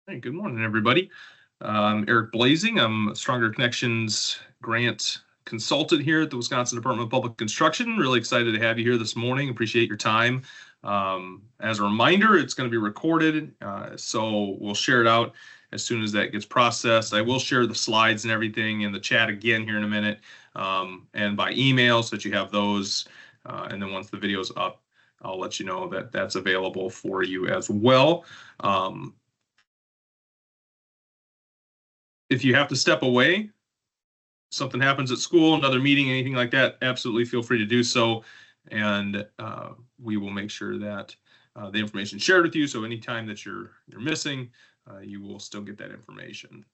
Hey, good morning, everybody. I'm Eric Blazing. I'm a Stronger Connections grant consultant here at the Wisconsin Department of Public Instruction. Really excited to have you here this morning. Appreciate your time. As a reminder, it's going to be recorded, so we'll share it out as soon as that gets processed. I will share the slides and everything in the chat again here in a minute, and by email so that you have those. And then once the video's up, I'll let you know that that's available for you as well. If you have to step away, something happens at school, another meeting, anything like that, absolutely feel free to do so. And we will make sure that the information is shared with you. So anytime that you're missing, you will still get that information.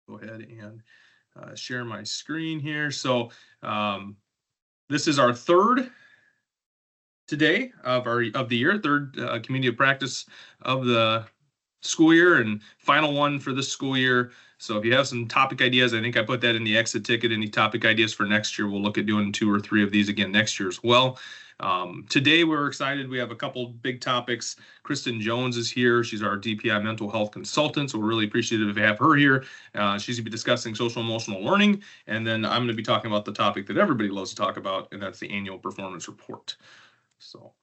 Go ahead and share my screen here. So this is our third today of the year, third community of practice of the school year and final one for this school year. So if you have some topic ideas, I think I put that in the exit ticket. Any topic ideas for next year, we'll look at doing 2 or 3 of these again next year as well. Today we're excited. We have a couple big topics. Kristen Jones is here. She's our DPI mental health consultant, so we're really appreciative to have her here. She's going to be discussing social emotional learning, and then I'm going to be talking about the topic that everybody loves to talk about, and that's the annual performance report. So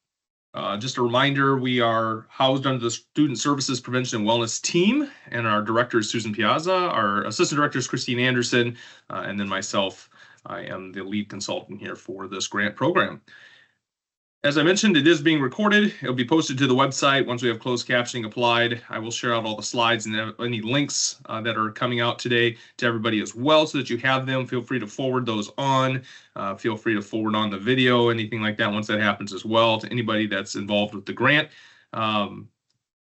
just a reminder, we are housed under the Student Services Prevention and Wellness team, and our director is Susan Piazza, our assistant director is Christine Anderson, and then myself, I am the lead consultant here for this grant program. As I mentioned, it is being recorded. It'll be posted to the website once we have closed captioning applied. I will share out all the slides and any links that are coming out today to everybody as well so that you have them. Feel free to forward those on. Feel free to forward on the video, anything like that once that happens as well to anybody that's involved with the grant.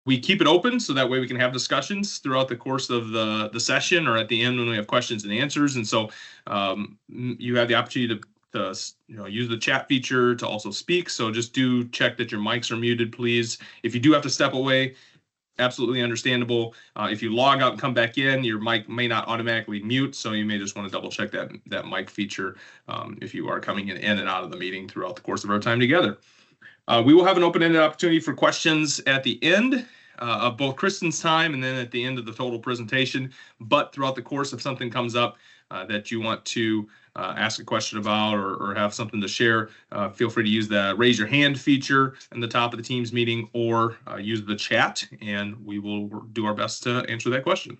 We keep it open so that way we can have discussions throughout the course of the session or at the end when we have questions and answers. And so you have the opportunity to use the chat feature to also speak. So just do check that your mics are muted, please. If you do have to step away, absolutely understandable. If you log out and come back in, your mic may not automatically mute, so you may just want to double check that mic feature if you are coming in and out of the meeting throughout the course of our time together. We will have an open-ended opportunity for questions at the end of both Kristen's time and then at the end of the total presentation. But throughout the course, if something comes up that you want to ask a question about or have something to share, feel free to use the raise your hand feature in the top of the Teams meeting or use the chat, and we will do our best to answer that question.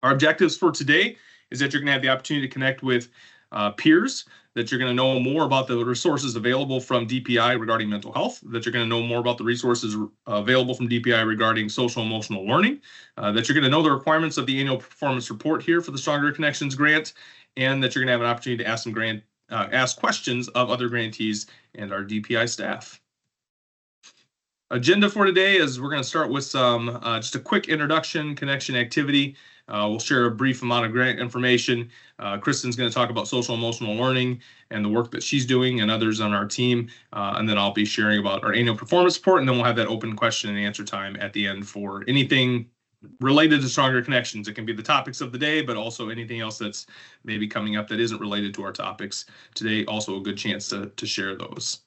Our objectives for today is that you're going to have the opportunity to connect with peers, that you're going to know more about the resources available from DPI regarding mental health, that you're going to know more about the resources available from DPI regarding social emotional learning, that you're going to know the requirements of the annual performance report here for the Stronger Connections grant, and that you're going to have an opportunity to ask questions of other grantees and our DPI staff. Agenda for today is we're going to start with some just a quick introduction, connection activity. We'll share a brief amount of grant information. Kristen's going to talk about social emotional learning and the work that she's doing and others on our team. And then I'll be sharing about our annual performance report, and then we'll have that open question and answer time at the end for anything related to Stronger Connections. It can be the topics of the day, but also anything else that's maybe coming up that isn't related to our topics today. Also a good chance to share those.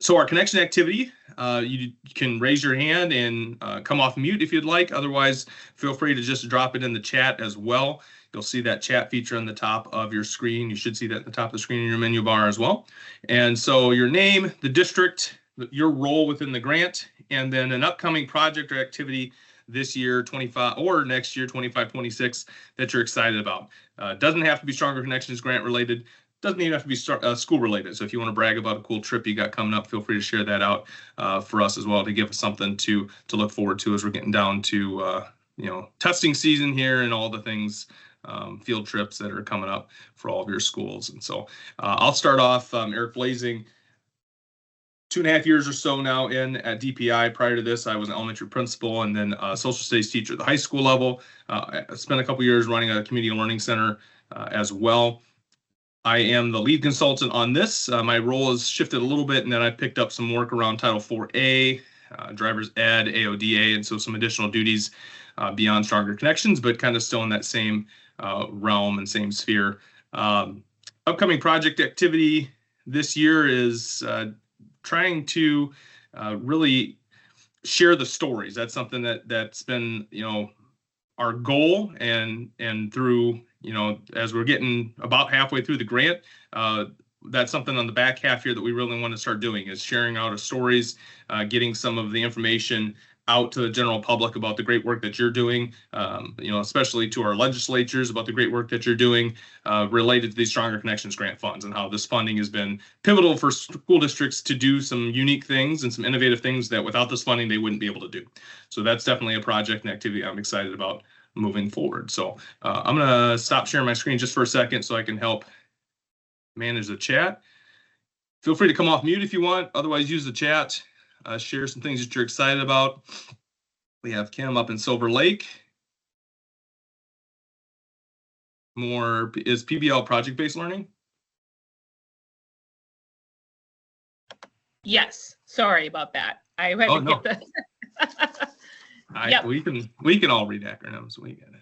So our connection activity, you can raise your hand and come off mute if you'd like. Otherwise, feel free to just drop it in the chat as well. You'll see that chat feature on the top of your screen. You should see that at the top of the screen in your menu bar as well. And so your name, the district, your role within the grant, and then an upcoming project or activity this year, 25, or next year, 25-26, that you're excited about. Doesn't have to be Stronger Connections grant related. Doesn't even have to be school related. So if you want to brag about a cool trip you got coming up, feel free to share that out for us as well to give us something to look forward to as we're getting down to testing season here and all the things, field trips that are coming up for all of your schools. And so I'll start off. Eric Blazing, 2.5 years or so now in at DPI. Prior to this, I was an elementary principal and then a social studies teacher at the high school level. I spent a couple years running a community learning center as well. I am the lead consultant on this. My role has shifted a little bit, and then I picked up some work around Title IV-A, driver's ed, AODA, and so some additional duties beyond Stronger Connections, but kind of still in that same realm and same sphere. Upcoming project activity this year is trying to really share the stories. That's something that's been, our goal, and through, as we're getting about halfway through the grant, that's something on the back half here that we really want to start doing, is sharing out our stories, getting some of the information out to the general public about the great work that you're doing, especially to our legislatures about the great work that you're doing related to these Stronger Connections grant funds, and how this funding has been pivotal for school districts to do some unique things and some innovative things that without this funding they wouldn't be able to do. So that's definitely a project and activity I'm excited about moving forward. So I'm going to stop sharing my screen just for a second so I can help manage the chat. Feel free to come off mute if you want. Otherwise, use the chat. Share some things that you're excited about. We have Kim up in Silver Lake. More is PBL project-based learning? Yes, sorry about that. I had to get the Yep. We can all read acronyms. We get it.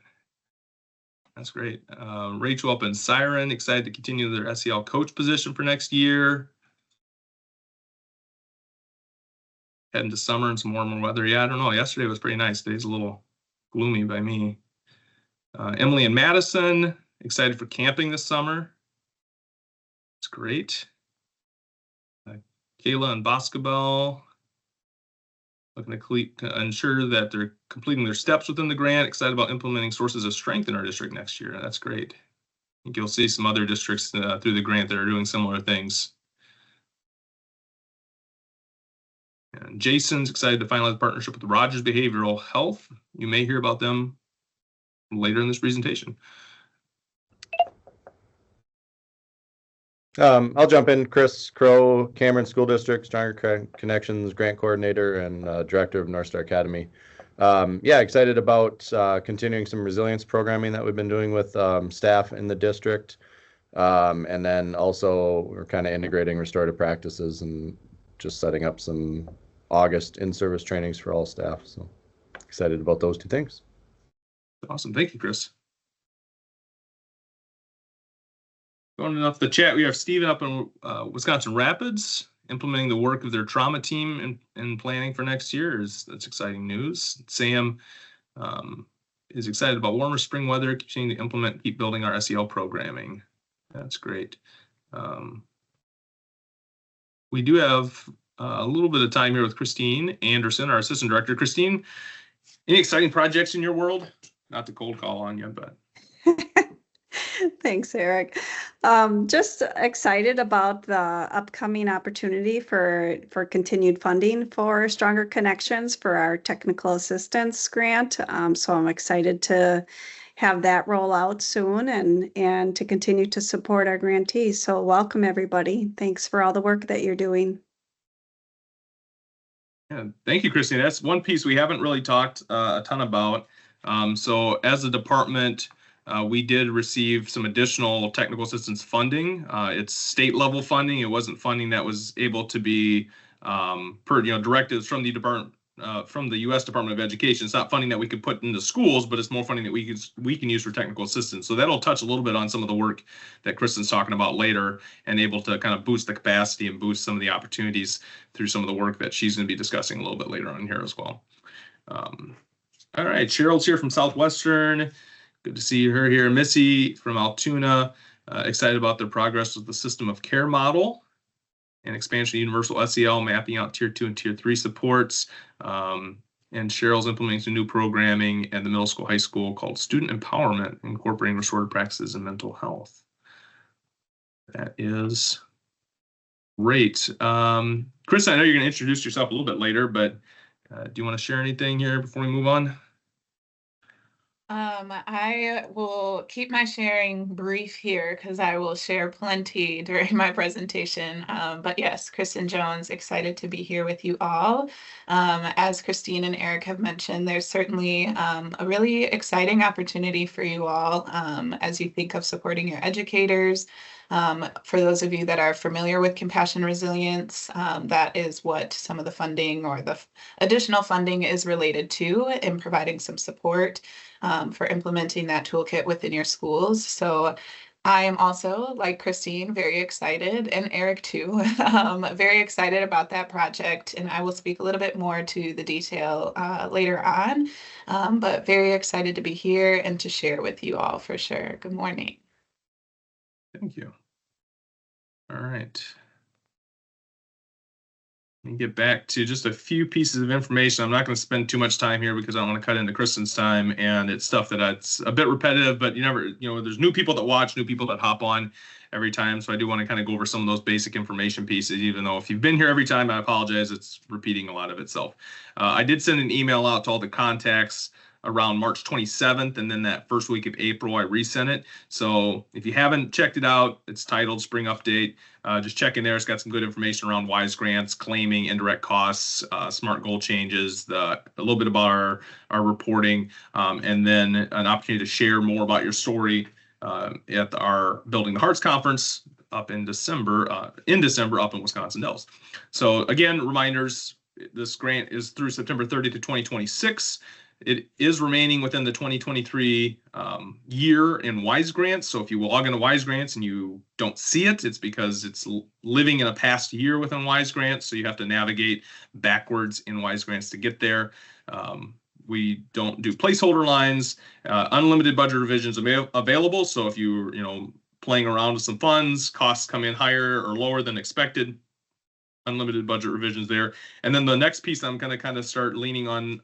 That's great. Rachel up in Siren, excited to continue their SEL coach position for next year. Heading to summer and some warmer weather. Yeah, I don't know. Yesterday was pretty nice. Today's a little gloomy by me. Emily in Madison, excited for camping this summer. It's great. Kayla in Boscobel, looking to ensure that they're completing their steps within the grant. Excited about implementing sources of strength in our district next year. That's great. I think you'll see some other districts through the grant that are doing similar things. And Jason's excited to finalize a partnership with Rogers Behavioral Health. You may hear about them later in this presentation. I'll jump in. Chris Crow, Cameron School District, Stronger Connections Grant Coordinator and Director of North Star Academy. Yeah, excited about continuing some resilience programming that we've been doing with staff in the district. And then also we're kind of integrating restorative practices and just setting up some August in-service trainings for all staff. So excited about those two things. Awesome. Thank you, Chris. Going off the chat, we have Steven up in Wisconsin Rapids, implementing the work of their trauma team in planning for next year. That's exciting news. Sam is excited about warmer spring weather, continuing to keep building our SEL programming. That's great. We do have a little bit of time here with Christine Anderson, our assistant director. Christine, any exciting projects in your world? Not to cold call on you, but. Thanks, Eric. Just excited about the upcoming opportunity for continued funding for Stronger Connections for our technical assistance grant. So I'm excited to have that roll out soon and to continue to support our grantees. So welcome, everybody. Thanks for all the work that you're doing. Yeah, thank you, Christine. That's one piece we haven't really talked a ton about. So as a department, we did receive some additional technical assistance funding. It's state level funding. It wasn't funding that was able to be directives from the department, from the U.S. Department of Education. It's not funding that we could put into schools, but it's more funding that we can use for technical assistance. So that'll touch a little bit on some of the work that Kristen's talking about later, and able to kind of boost the capacity and boost some of the opportunities through some of the work that she's going to be discussing a little bit later on here as well. All right, Cheryl's here from Southwestern. Good to see her here. Missy from Altoona, excited about their progress with the system of care model and expansion of universal SEL, mapping out tier 2 and tier 3 supports. And Cheryl's implementing some new programming at the middle school, high school called Student Empowerment, incorporating restorative practices and mental health. That is great. Chris, I know you're going to introduce yourself a little bit later, but do you want to share anything here before we move on? I will keep my sharing brief here because I will share plenty during my presentation. But yes, Kristen Jones, excited to be here with you all. As Christine and Eric have mentioned, there's certainly a really exciting opportunity for you all as you think of supporting your educators. For those of you that are familiar with Compassion Resilience, that is what some of the funding or the additional funding is related to, in providing some support for implementing that toolkit within your schools. So I am also, like Christine, very excited, and Eric too, very excited about that project. And I will speak a little bit more to the detail later on, but very excited to be here and to share with you all for sure. Good morning. Thank you. All right. Let me get back to just a few pieces of information. I'm not going to spend too much time here because I don't want to cut into Kristen's time, and it's stuff that it's a bit repetitive, but there's new people that watch, new people that hop on every time. So I do want to kind of go over some of those basic information pieces, even though if you've been here every time, I apologize. It's repeating a lot of itself. I did send an email out to all the contacts around March 27th, and then that first week of April, I resent it. So if you haven't checked it out, it's titled Spring Update. Just check in there. It's got some good information around WISE grants, claiming, indirect costs, SMART goal changes, a little bit about our reporting, and then an opportunity to share more about your story at our Building the Hearts conference up in December up in Wisconsin Dells. So again, reminders, this grant is through September 30th to 2026. It is remaining within the 2023 year in WISE grants. So if you log into WISE grants and you don't see it, it's because it's living in a past year within WISE grants. So you have to navigate backwards in WISE grants to get there. We don't do placeholder lines, unlimited budget revisions available. So if you're playing around with some funds, costs come in higher or lower than expected, unlimited budget revisions there. And then the next piece I'm going to kind of start leaning on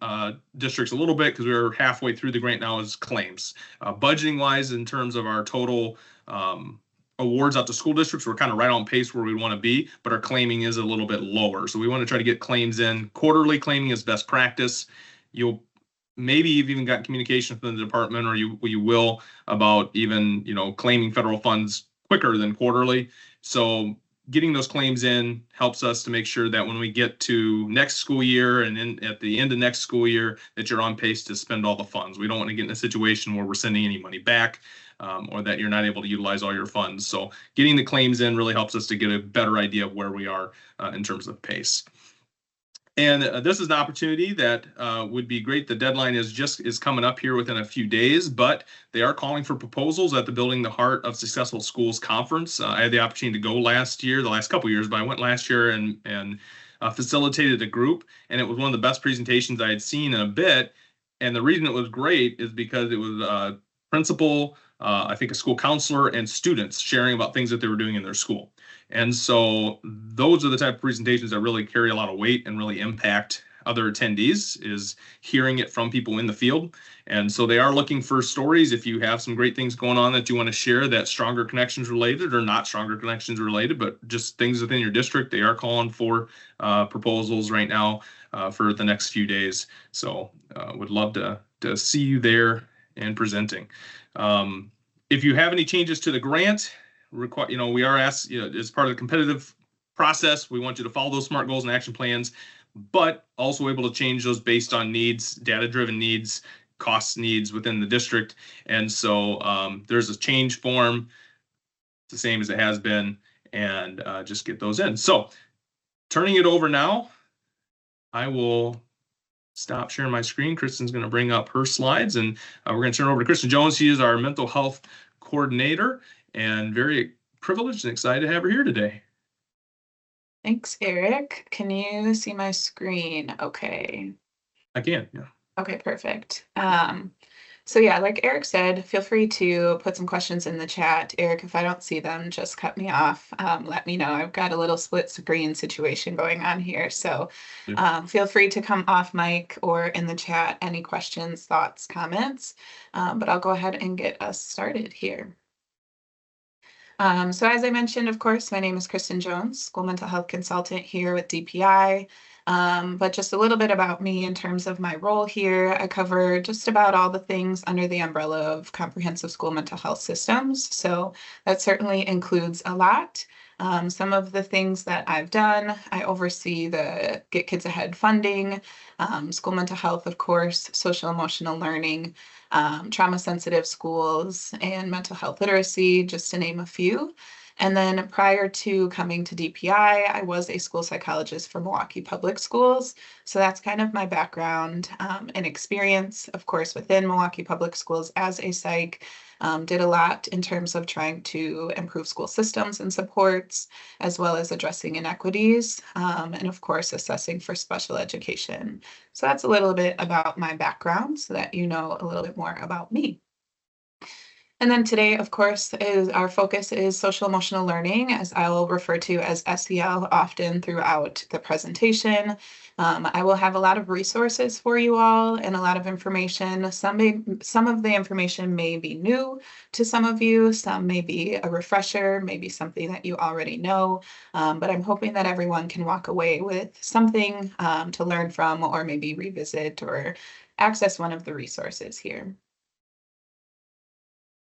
districts a little bit, because we're halfway through the grant now, is claims. Budgeting wise, in terms of our total awards out to school districts, we're kind of right on pace where we want to be, but our claiming is a little bit lower. So we want to try to get claims in. Quarterly claiming is best practice. Maybe you've even got communication from the department, or you will, about even claiming federal funds quicker than quarterly. So getting those claims in helps us to make sure that when we get to next school year and at the end of next school year, that you're on pace to spend all the funds. We don't want to get in a situation where we're sending any money back, or that you're not able to utilize all your funds. So getting the claims in really helps us to get a better idea of where we are in terms of pace. And this is an opportunity that would be great. The deadline is coming up here within a few days, but they are calling for proposals at the Building the Heart of Successful Schools conference. I had the opportunity to go last year, the last couple of years, but I went last year and facilitated a group, and it was one of the best presentations I had seen in a bit. And the reason it was great is because it was a principal, I think a school counselor, and students sharing about things that they were doing in their school. And so those are the type of presentations that really carry a lot of weight and really impact other attendees, is hearing it from people in the field. And so they are looking for stories. If you have some great things going on that you want to share, that Stronger Connections related or not Stronger Connections related, but just things within your district, they are calling for proposals right now for the next few days. So would love to see you there and presenting. If you have any changes to the grant, we are asked, as part of the competitive process, we want you to follow those SMART goals and action plans, but also able to change those based on needs, data-driven needs, cost needs within the district. And so there's a change form, it's the same as it has been, and just get those in. So turning it over now, I will stop sharing my screen. Kristen's going to bring up her slides, and we're going to turn it over to Kristen Jones. She is our mental health coordinator, and very privileged and excited to have her here today. Thanks, Eric. Can you see my screen? Okay. I can, yeah. Okay, perfect. So yeah, like Eric said, feel free to put some questions in the chat. Eric, if I don't see them, just cut me off. Let me know. I've got a little split screen situation going on here. So feel free to come off mic or in the chat, any questions, thoughts, comments. But I'll go ahead and get us started here. So as I mentioned, of course, my name is Kristen Jones, school mental health consultant here with DPI. But just a little bit about me in terms of my role here. I cover just about all the things under the umbrella of comprehensive school mental health systems. So that certainly includes a lot. Some of the things that I've done, I oversee the Get Kids Ahead funding, school mental health, of course, social emotional learning, trauma sensitive schools, and mental health literacy, just to name a few. And then prior to coming to DPI, I was a school psychologist for Milwaukee Public Schools. So that's kind of my background and experience, of course, within Milwaukee Public Schools as a psych. Did a lot in terms of trying to improve school systems and supports, as well as addressing inequities, and of course, assessing for special education. So that's a little bit about my background so that you know a little bit more about me. And then today, of course, is our focus is social emotional learning, as I will refer to as SEL often throughout the presentation. I will have a lot of resources for you all and a lot of information. Some of the information may be new to some of you. Some may be a refresher, maybe something that you already know. But I'm hoping that everyone can walk away with something to learn from, or maybe revisit or access one of the resources here.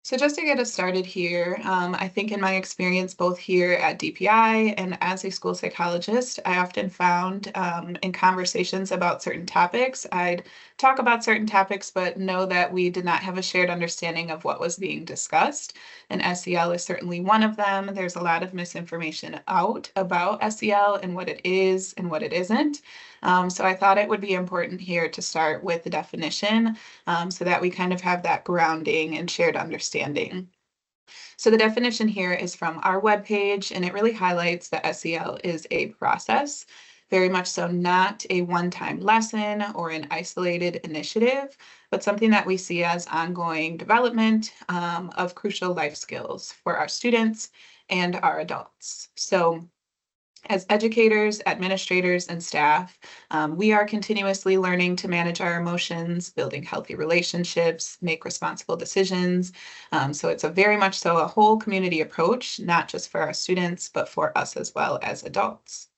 So just to get us started here, I think in my experience, both here at DPI and as a school psychologist, I often found in conversations about certain topics, I'd talk about certain topics, but know that we did not have a shared understanding of what was being discussed. And SEL is certainly one of them. There's a lot of misinformation out about SEL and what it is and what it isn't. So I thought it would be important here to start with the definition so that we kind of have that grounding and shared understanding. So the definition here is from our webpage, and it really highlights that SEL is a process, very much so not a one-time lesson or an isolated initiative, but something that we see as ongoing development of crucial life skills for our students and our adults. So as educators, administrators, and staff, we are continuously learning to manage our emotions, building healthy relationships, make responsible decisions. So it's a very much so a whole community approach, not just for our students, but for us as well as adults.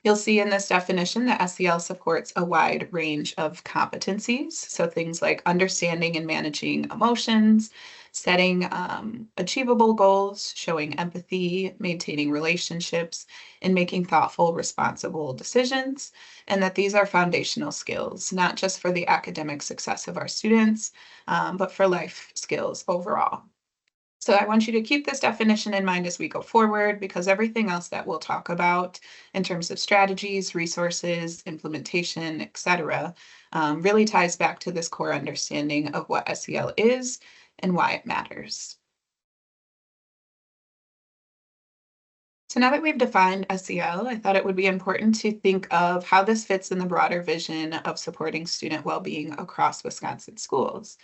You'll see in this definition that SEL supports a wide range of competencies. So things like understanding and managing emotions, setting achievable goals, showing empathy, maintaining relationships, and making thoughtful, responsible decisions. And that these are foundational skills, not just for the academic success of our students, but for life skills overall. So I want you to keep this definition in mind as we go forward, because everything else that we'll talk about in terms of strategies, resources, implementation, etc., really ties back to this core understanding of what SEL is and why it matters. So now that we've defined SEL, I thought it would be important to think of how this fits in the broader vision of supporting student well-being across Wisconsin schools.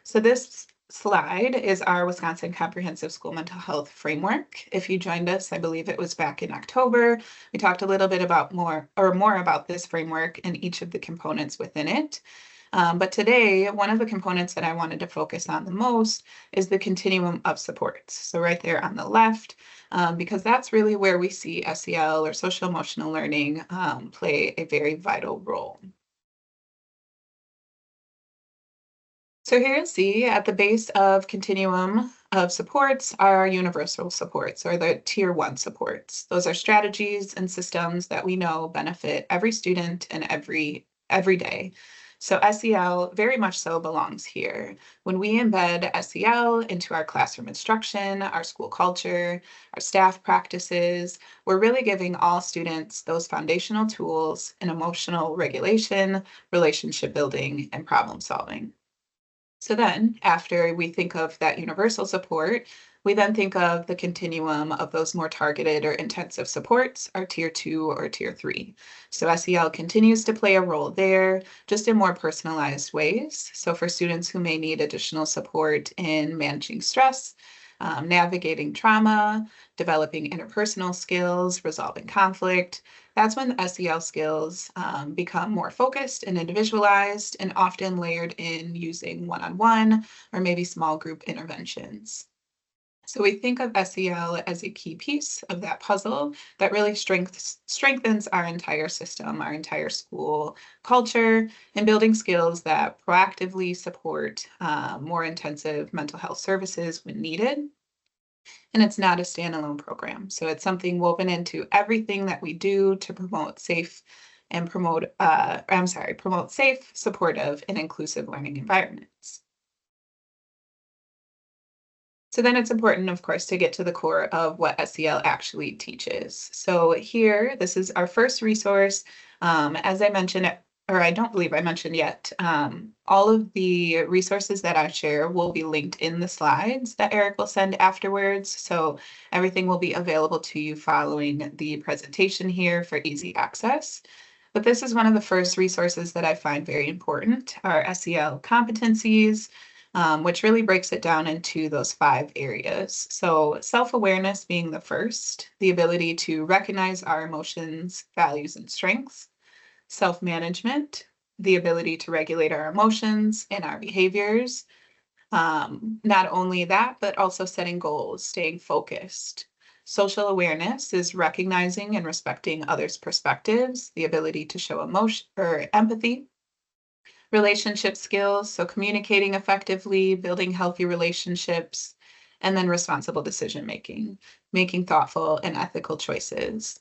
So this slide is our Wisconsin Comprehensive School Mental Health Framework. If you joined us, I believe it was back in October, we talked a little bit about more about this framework and each of the components within it. But today, one of the components that I wanted to focus on the most is the continuum of supports. So right there on the left, because that's really where we see SEL or social emotional learning play a very vital role. So here you'll see at the base of continuum of supports are universal supports, or the tier 1 supports. Those are strategies and systems that we know benefit every student and every day. So SEL very much so belongs here. When we embed SEL into our classroom instruction, our school culture, our staff practices, we're really giving all students those foundational tools in emotional regulation, relationship building, and problem solving. So then after we think of that universal support, we then think of the continuum of those more targeted or intensive supports, our tier 2 or tier 3. So SEL continues to play a role there, just in more personalized ways. So for students who may need additional support in managing stress, navigating trauma, developing interpersonal skills, resolving conflict, that's when the SEL skills become more focused and individualized and often layered in using one-on-one or maybe small group interventions. So we think of SEL as a key piece of that puzzle that really strengthens our entire system, our entire school culture, and building skills that proactively support more intensive mental health services when needed. And it's not a standalone program. So it's something woven into everything that we do to promote safe, supportive, and inclusive learning environments. So then it's important, of course, to get to the core of what SEL actually teaches. So here, this is our first resource. As I mentioned, or I don't believe I mentioned yet, all of the resources that I share will be linked in the slides that Eric will send afterwards. So everything will be available to you following the presentation here for easy access. But this is one of the first resources that I find very important, our SEL competencies, which really breaks it down into those 5 areas. So self-awareness being the first, the ability to recognize our emotions, values, and strengths. Self-management, the ability to regulate our emotions and our behaviors. Not only that, but also setting goals, staying focused. Social awareness is recognizing and respecting others' perspectives, the ability to show emotion or empathy. Relationship skills, so communicating effectively, building healthy relationships, and then responsible decision making, making thoughtful and ethical choices.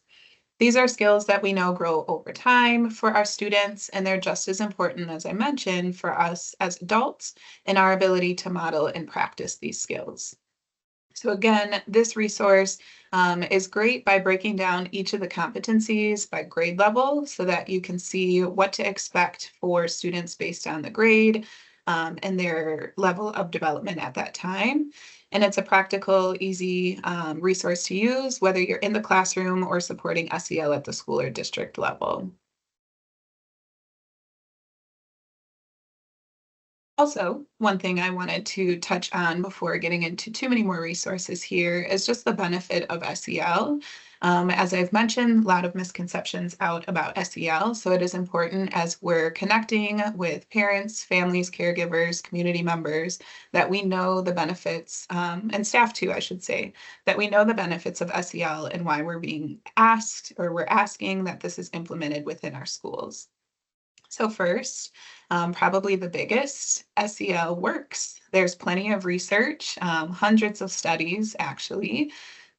These are skills that we know grow over time for our students, and they're just as important, as I mentioned, for us as adults in our ability to model and practice these skills. So again, this resource is great by breaking down each of the competencies by grade level so that you can see what to expect for students based on the grade and their level of development at that time. And it's a practical, easy resource to use, whether you're in the classroom or supporting SEL at the school or district level. Also, one thing I wanted to touch on before getting into too many more resources here is just the benefit of SEL. As I've mentioned, a lot of misconceptions out about SEL, so it is important as we're connecting with parents, families, caregivers, community members, that we know the benefits, and staff too, I should say, that we know the benefits of SEL and why we're being asked or we're asking that this is implemented within our schools. So first, probably the biggest, SEL works. There's plenty of research, hundreds of studies actually,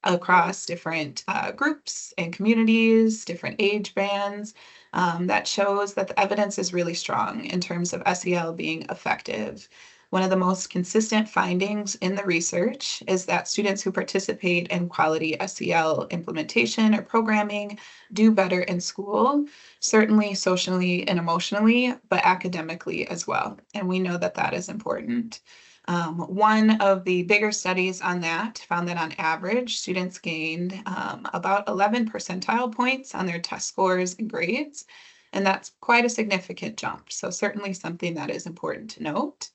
across different groups and communities, different age bands, that shows that the evidence is really strong in terms of SEL being effective. One of the most consistent findings in the research is that students who participate in quality SEL implementation or programming do better in school, certainly socially and emotionally, but academically as well. And we know that that is important. One of the bigger studies on that found that on average, students gained about 11 percentile points on their test scores and grades. And that's quite a significant jump. So certainly something that is important to note.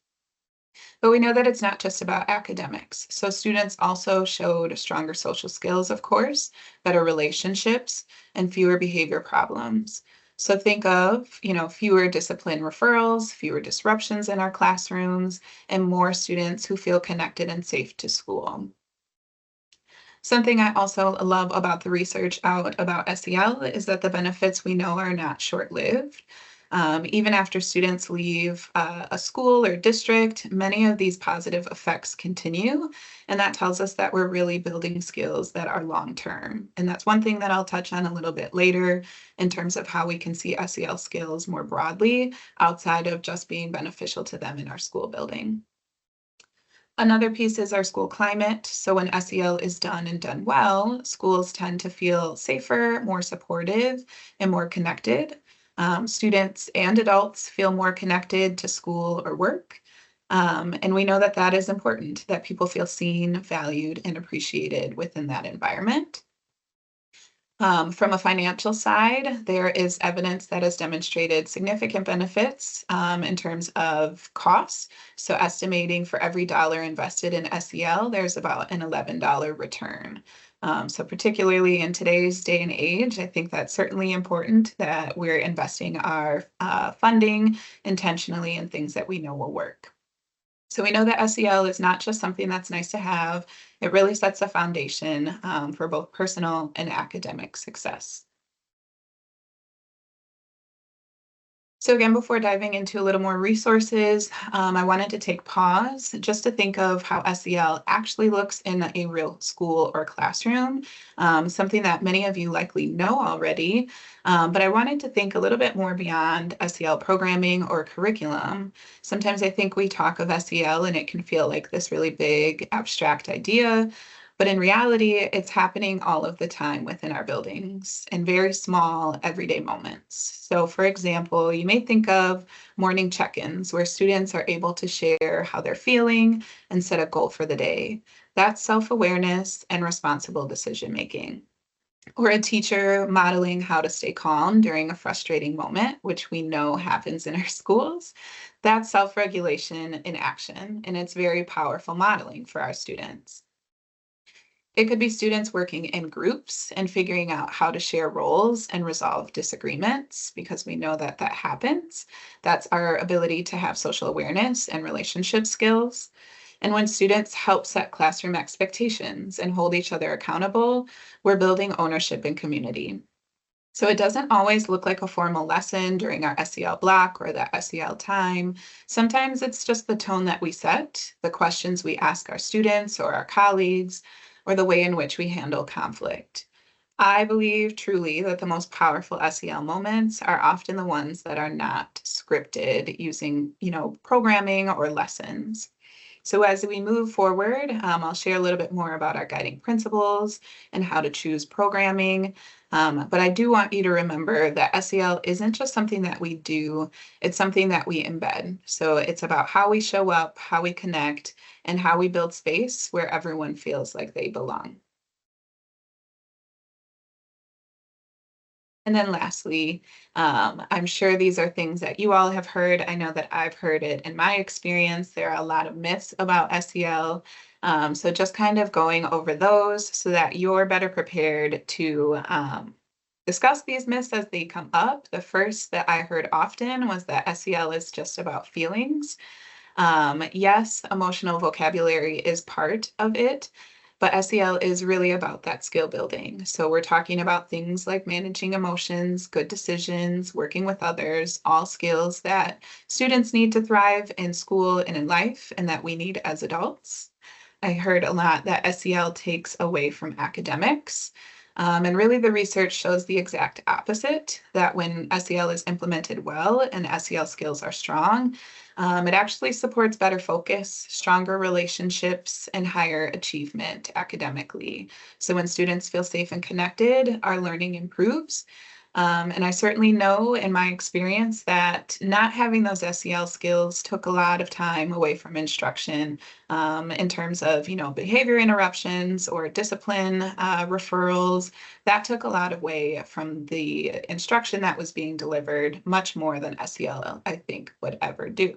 But we know that it's not just about academics. So students also showed stronger social skills, of course, better relationships, and fewer behavior problems. So think of, fewer discipline referrals, fewer disruptions in our classrooms, and more students who feel connected and safe to school. Something I also love about the research out about SEL is that the benefits we know are not short-lived. Even after students leave a school or district, many of these positive effects continue. And that tells us that we're really building skills that are long-term. And that's one thing that I'll touch on a little bit later in terms of how we can see SEL skills more broadly outside of just being beneficial to them in our school building. Another piece is our school climate. So when SEL is done and done well, schools tend to feel safer, more supportive, and more connected. Students and adults feel more connected to school or work. And we know that that is important, that people feel seen, valued, and appreciated within that environment. From a financial side, there is evidence that has demonstrated significant benefits in terms of costs. So estimating for every dollar invested in SEL, there's about an $11 return. So particularly in today's day and age, I think that's certainly important that we're investing our funding intentionally in things that we know will work. So we know that SEL is not just something that's nice to have. It really sets a foundation for both personal and academic success. So again, before diving into a little more resources, I wanted to take pause just to think of how SEL actually looks in a real school or classroom, something that many of you likely know already, but I wanted to think a little bit more beyond SEL programming or curriculum. Sometimes I think we talk of SEL and it can feel like this really big abstract idea, but in reality, it's happening all of the time within our buildings in very small everyday moments. So for example, you may think of morning check-ins where students are able to share how they're feeling and set a goal for the day. That's self-awareness and responsible decision-making. Or a teacher modeling how to stay calm during a frustrating moment, which we know happens in our schools. That's self-regulation in action, and it's very powerful modeling for our students. It could be students working in groups and figuring out how to share roles and resolve disagreements because we know that that happens. That's our ability to have social awareness and relationship skills. And when students help set classroom expectations and hold each other accountable, we're building ownership and community. So it doesn't always look like a formal lesson during our SEL block or that SEL time. Sometimes it's just the tone that we set, the questions we ask our students or our colleagues, or the way in which we handle conflict. I believe truly that the most powerful SEL moments are often the ones that are not scripted using, programming or lessons. So as we move forward, I'll share a little bit more about our guiding principles and how to choose programming. But I do want you to remember that SEL isn't just something that we do, it's something that we embed. So it's about how we show up, how we connect, and how we build space where everyone feels like they belong. And then lastly, I'm sure these are things that you all have heard. I know that I've heard it in my experience. There are a lot of myths about SEL. So just kind of going over those so that you're better prepared to discuss these myths as they come up. The first that I heard often was that SEL is just about feelings. Yes, emotional vocabulary is part of it, but SEL is really about that skill building. So we're talking about things like managing emotions, good decisions, working with others, all skills that students need to thrive in school and in life, and that we need as adults. I heard a lot that SEL takes away from academics. And really the research shows the exact opposite, that when SEL is implemented well and SEL skills are strong, it actually supports better focus, stronger relationships, and higher achievement academically. So when students feel safe and connected, our learning improves. And I certainly know in my experience that not having those SEL skills took a lot of time away from instruction in terms of, behavior interruptions or discipline referrals. That took a lot away from the instruction that was being delivered, much more than SEL, I think, would ever do.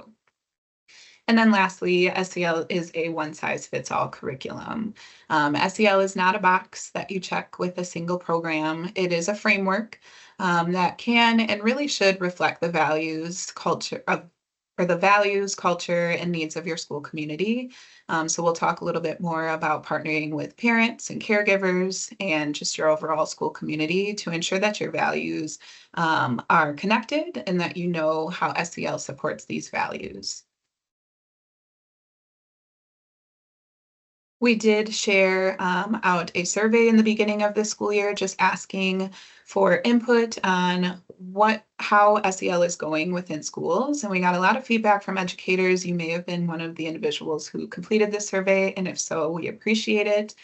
And then lastly, SEL is a one-size-fits-all curriculum. SEL is not a box that you check with a single program. It is a framework that can and really should reflect the values, culture, and needs of your school community. So we'll talk a little bit more about partnering with parents and caregivers and just your overall school community to ensure that your values are connected and that you know how SEL supports these values. We did share out a survey in the beginning of the school year, just asking for input on how SEL is going within schools. And we got a lot of feedback from educators. You may have been one of the individuals who completed this survey, and if so, we appreciate it.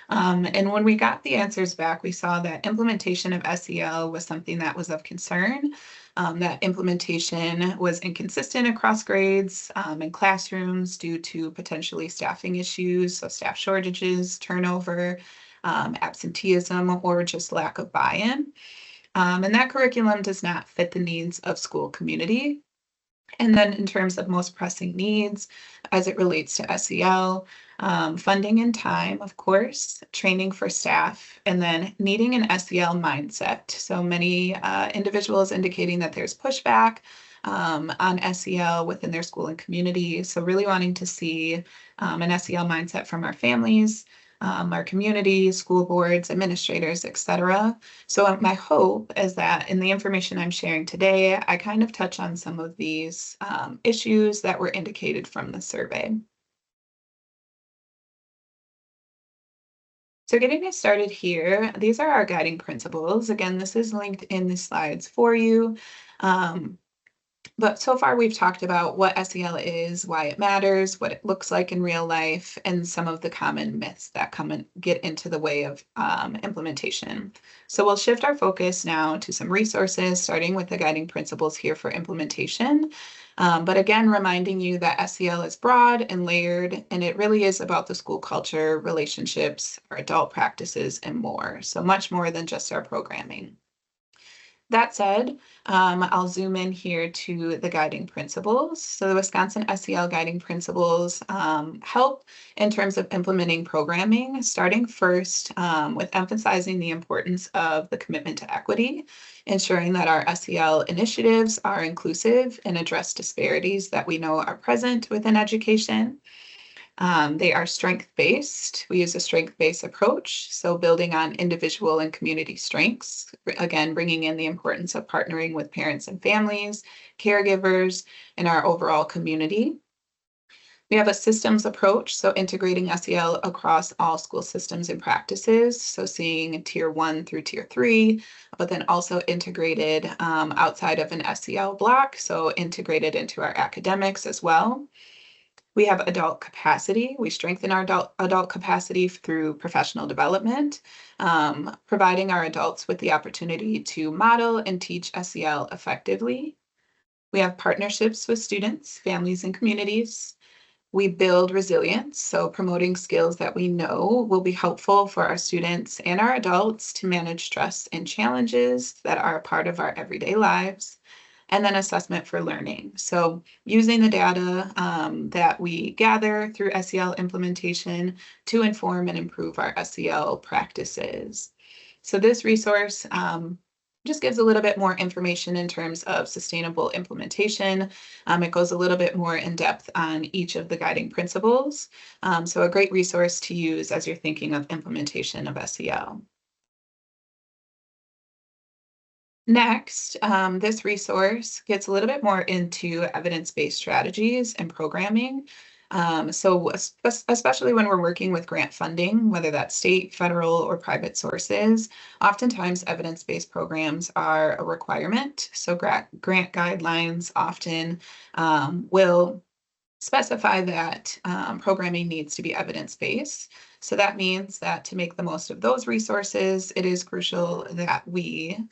And when we got the answers back, we saw that implementation of SEL was something that was of concern. That implementation was inconsistent across grades and classrooms due to potentially staffing issues, so staff shortages, turnover, absenteeism, or just lack of buy-in. And that curriculum does not fit the needs of school community. And then in terms of most pressing needs as it relates to SEL, funding and time, of course, training for staff, and then needing an SEL mindset. So many individuals indicating that there's pushback on SEL within their school and community. So really wanting to see an SEL mindset from our families. our community, school boards, administrators, etc. So my hope is that in the information I'm sharing today, I kind of touch on some of these issues that were indicated from the survey. So getting us started here, these are our guiding principles. Again, this is linked in the slides for you. But so far we've talked about what SEL is, why it matters, what it looks like in real life, and some of the common myths that come and get into the way of implementation. So we'll shift our focus now to some resources, starting with the guiding principles here for implementation. But again, reminding you that SEL is broad and layered, and it really is about the school culture, relationships, our adult practices, and more. So much more than just our programming. That said, I'll zoom in here to the guiding principles. So the Wisconsin SEL guiding principles help in terms of implementing programming, starting first with emphasizing the importance of the commitment to equity, ensuring that our SEL initiatives are inclusive and address disparities that we know are present within education. They are strength-based. We use a strength-based approach, so building on individual and community strengths, again, bringing in the importance of partnering with parents and families, caregivers, and our overall community. We have a systems approach, so integrating SEL across all school systems and practices, so seeing tier 1 through tier 3, but then also integrated outside of an SEL block, so integrated into our academics as well. We have adult capacity. We strengthen our adult capacity through professional development, providing our adults with the opportunity to model and teach SEL effectively. We have partnerships with students, families, and communities. We build resilience, so promoting skills that we know will be helpful for our students and our adults to manage stress and challenges that are a part of our everyday lives. And then assessment for learning. So using the data that we gather through SEL implementation to inform and improve our SEL practices. So this resource just gives a little bit more information in terms of sustainable implementation. It goes a little bit more in depth on each of the guiding principles. So a great resource to use as you're thinking of implementation of SEL. Next, this resource gets a little bit more into evidence-based strategies and programming. So especially when we're working with grant funding, whether that's state, federal, or private sources, oftentimes evidence-based programs are a requirement. So grant guidelines often will specify that programming needs to be evidence-based. So that means that to make the most of those resources, it is crucial that we,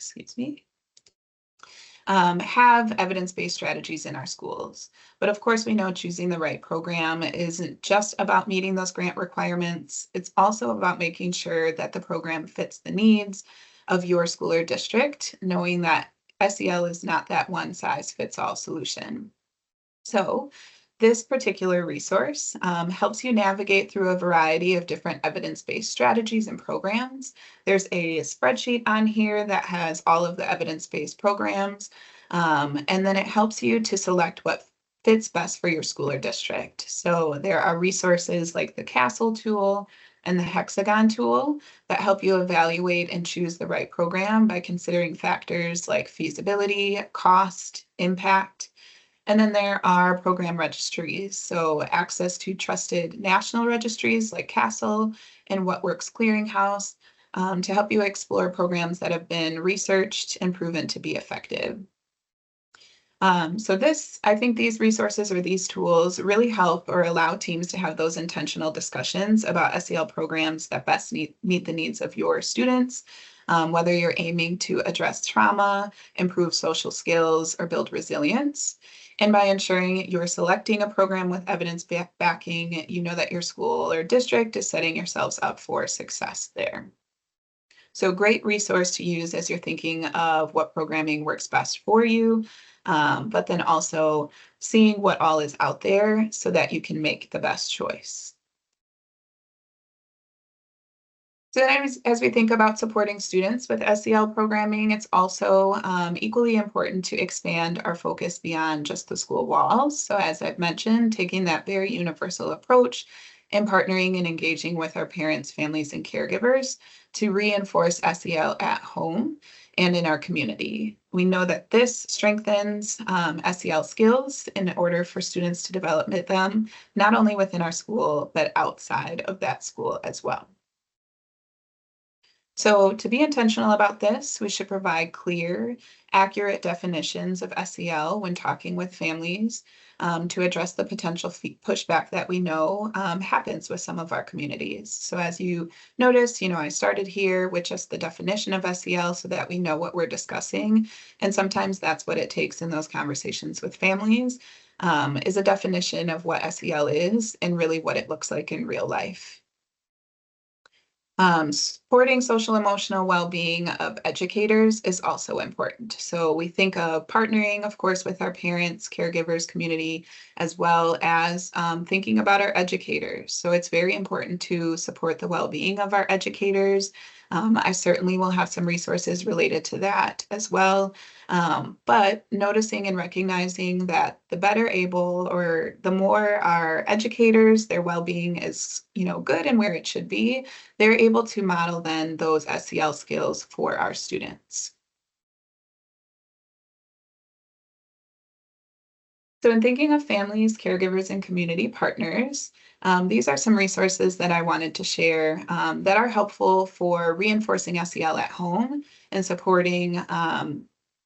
have evidence-based strategies in our schools. But of course, we know choosing the right program isn't just about meeting those grant requirements. It's also about making sure that the program fits the needs of your school or district, knowing that SEL is not that one-size-fits-all solution. So this particular resource helps you navigate through a variety of different evidence-based strategies and programs. There's a spreadsheet on here that has all of the evidence-based programs, and then it helps you to select what fits best for your school or district. So there are resources like the CASEL tool and the Hexagon tool that help you evaluate and choose the right program by considering factors like feasibility, cost, impact. And then there are program registries, so access to trusted national registries like CASEL and What Works Clearinghouse to help you explore programs that have been researched and proven to be effective. So I think these resources or these tools really help or allow teams to have those intentional discussions about SEL programs that best meet the needs of your students, whether you're aiming to address trauma, improve social skills, or build resilience. And by ensuring you're selecting a program with evidence backing, you know that your school or district is setting yourselves up for success there. So great resource to use as you're thinking of what programming works best for you, but then also seeing what all is out there so that you can make the best choice. So as we think about supporting students with SEL programming, it's also equally important to expand our focus beyond just the school walls. So as I've mentioned, taking that very universal approach and partnering and engaging with our parents, families, and caregivers to reinforce SEL at home and in our community. We know that this strengthens SEL skills in order for students to develop them, not only within our school, but outside of that school as well. So to be intentional about this, we should provide clear, accurate definitions of SEL when talking with families to address the potential pushback that we know happens with some of our communities. So as you notice, I started here with just the definition of SEL so that we know what we're discussing. And sometimes that's what it takes in those conversations with families, is a definition of what SEL is and really what it looks like in real life. Supporting social emotional well-being of educators is also important. So we think of partnering, of course, with our parents, caregivers, community, as well as thinking about our educators. So it's very important to support the well-being of our educators. I certainly will have some resources related to that as well. But noticing and recognizing that the better able or the more our educators, their well-being is, good and where it should be, they're able to model then those SEL skills for our students. So in thinking of families, caregivers, and community partners, these are some resources that I wanted to share that are helpful for reinforcing SEL at home and supporting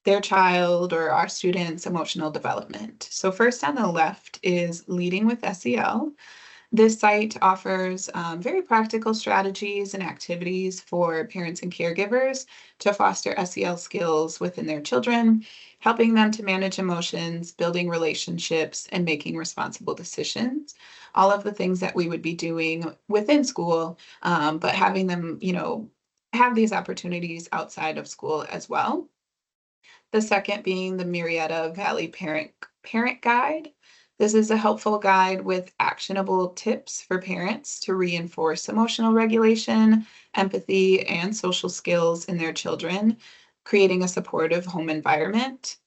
their child or our students' emotional development. So first on the left is Leading with SEL. This site offers very practical strategies and activities for parents and caregivers to foster SEL skills within their children, helping them to manage emotions, building relationships, and making responsible decisions. All of the things that we would be doing within school, but having them, have these opportunities outside of school as well. The second being the Marietta Valley Parent Guide. This is a helpful guide with actionable tips for parents to reinforce emotional regulation, empathy, and social skills in their children, creating a supportive home environment.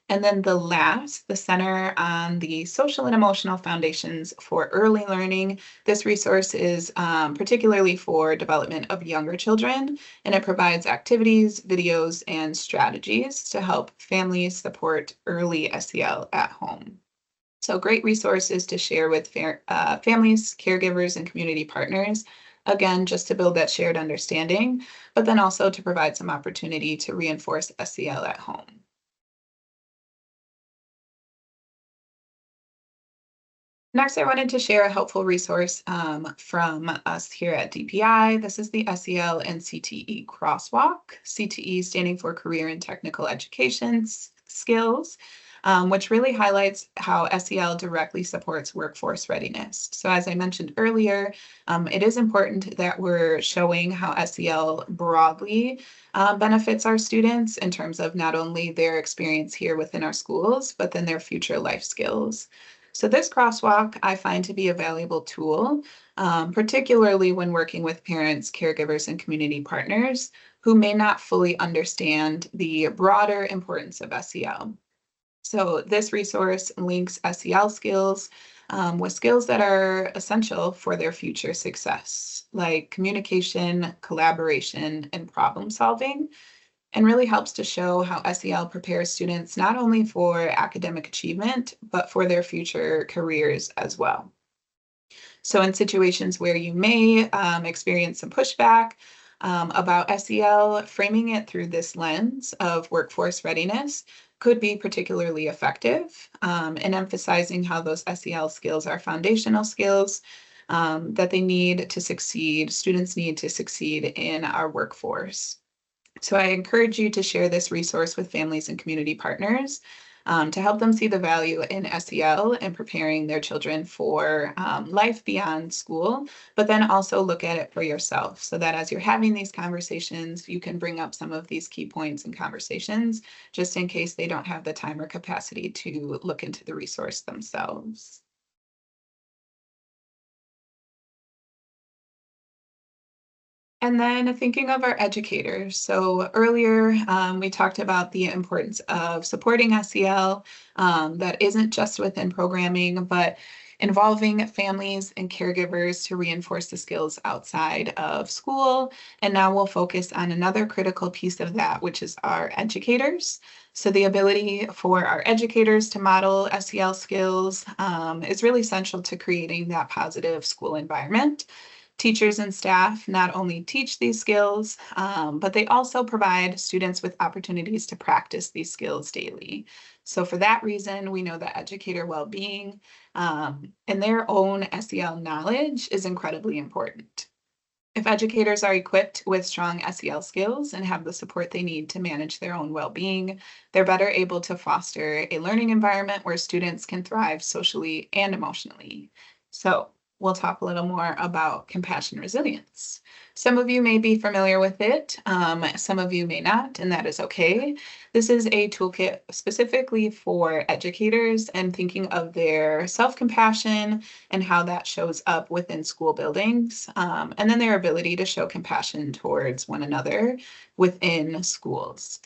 And then the Center on the Social and Emotional Foundations for Early Learning. This resource is particularly for development of younger children, and it provides activities, videos, and strategies to help families support early SEL at home. So great resources to share with families, caregivers, and community partners. Again, just to build that shared understanding, but then also to provide some opportunity to reinforce SEL at home. Next, I wanted to share a helpful resource from us here at DPI. This is the SEL and CTE Crosswalk, CTE standing for Career and Technical Education Skills, which really highlights how SEL directly supports workforce readiness. So as I mentioned earlier, it is important that we're showing how SEL broadly benefits our students in terms of not only their experience here within our schools, but then their future life skills. So this crosswalk I find to be a valuable tool, particularly when working with parents, caregivers, and community partners who may not fully understand the broader importance of SEL. So this resource links SEL skills with skills that are essential for their future success, like communication, collaboration, and problem solving, and really helps to show how SEL prepares students not only for academic achievement, but for their future careers as well. So in situations where you may experience some pushback about SEL, framing it through this lens of workforce readiness could be particularly effective in emphasizing how those SEL skills are foundational skills that they need to succeed, students need to succeed in our workforce. So I encourage you to share this resource with families and community partners to help them see the value in SEL and preparing their children for life beyond school, but then also look at it for yourself so that as you're having these conversations, you can bring up some of these key points and conversations just in case they don't have the time or capacity to look into the resource themselves. And then thinking of our educators. So earlier, we talked about the importance of supporting SEL that isn't just within programming, but involving families and caregivers to reinforce the skills outside of school. And now we'll focus on another critical piece of that, which is our educators. So the ability for our educators to model SEL skills is really essential to creating that positive school environment. Teachers and staff not only teach these skills, but they also provide students with opportunities to practice these skills daily. So for that reason, we know that educator well-being and their own SEL knowledge is incredibly important. If educators are equipped with strong SEL skills and have the support they need to manage their own well-being, they're better able to foster a learning environment where students can thrive socially and emotionally. So we'll talk a little more about compassion resilience. Some of you may be familiar with it, some of you may not, and that is okay. This is a toolkit specifically for educators and thinking of their self-compassion and how that shows up within school buildings, and then their ability to show compassion towards one another within schools.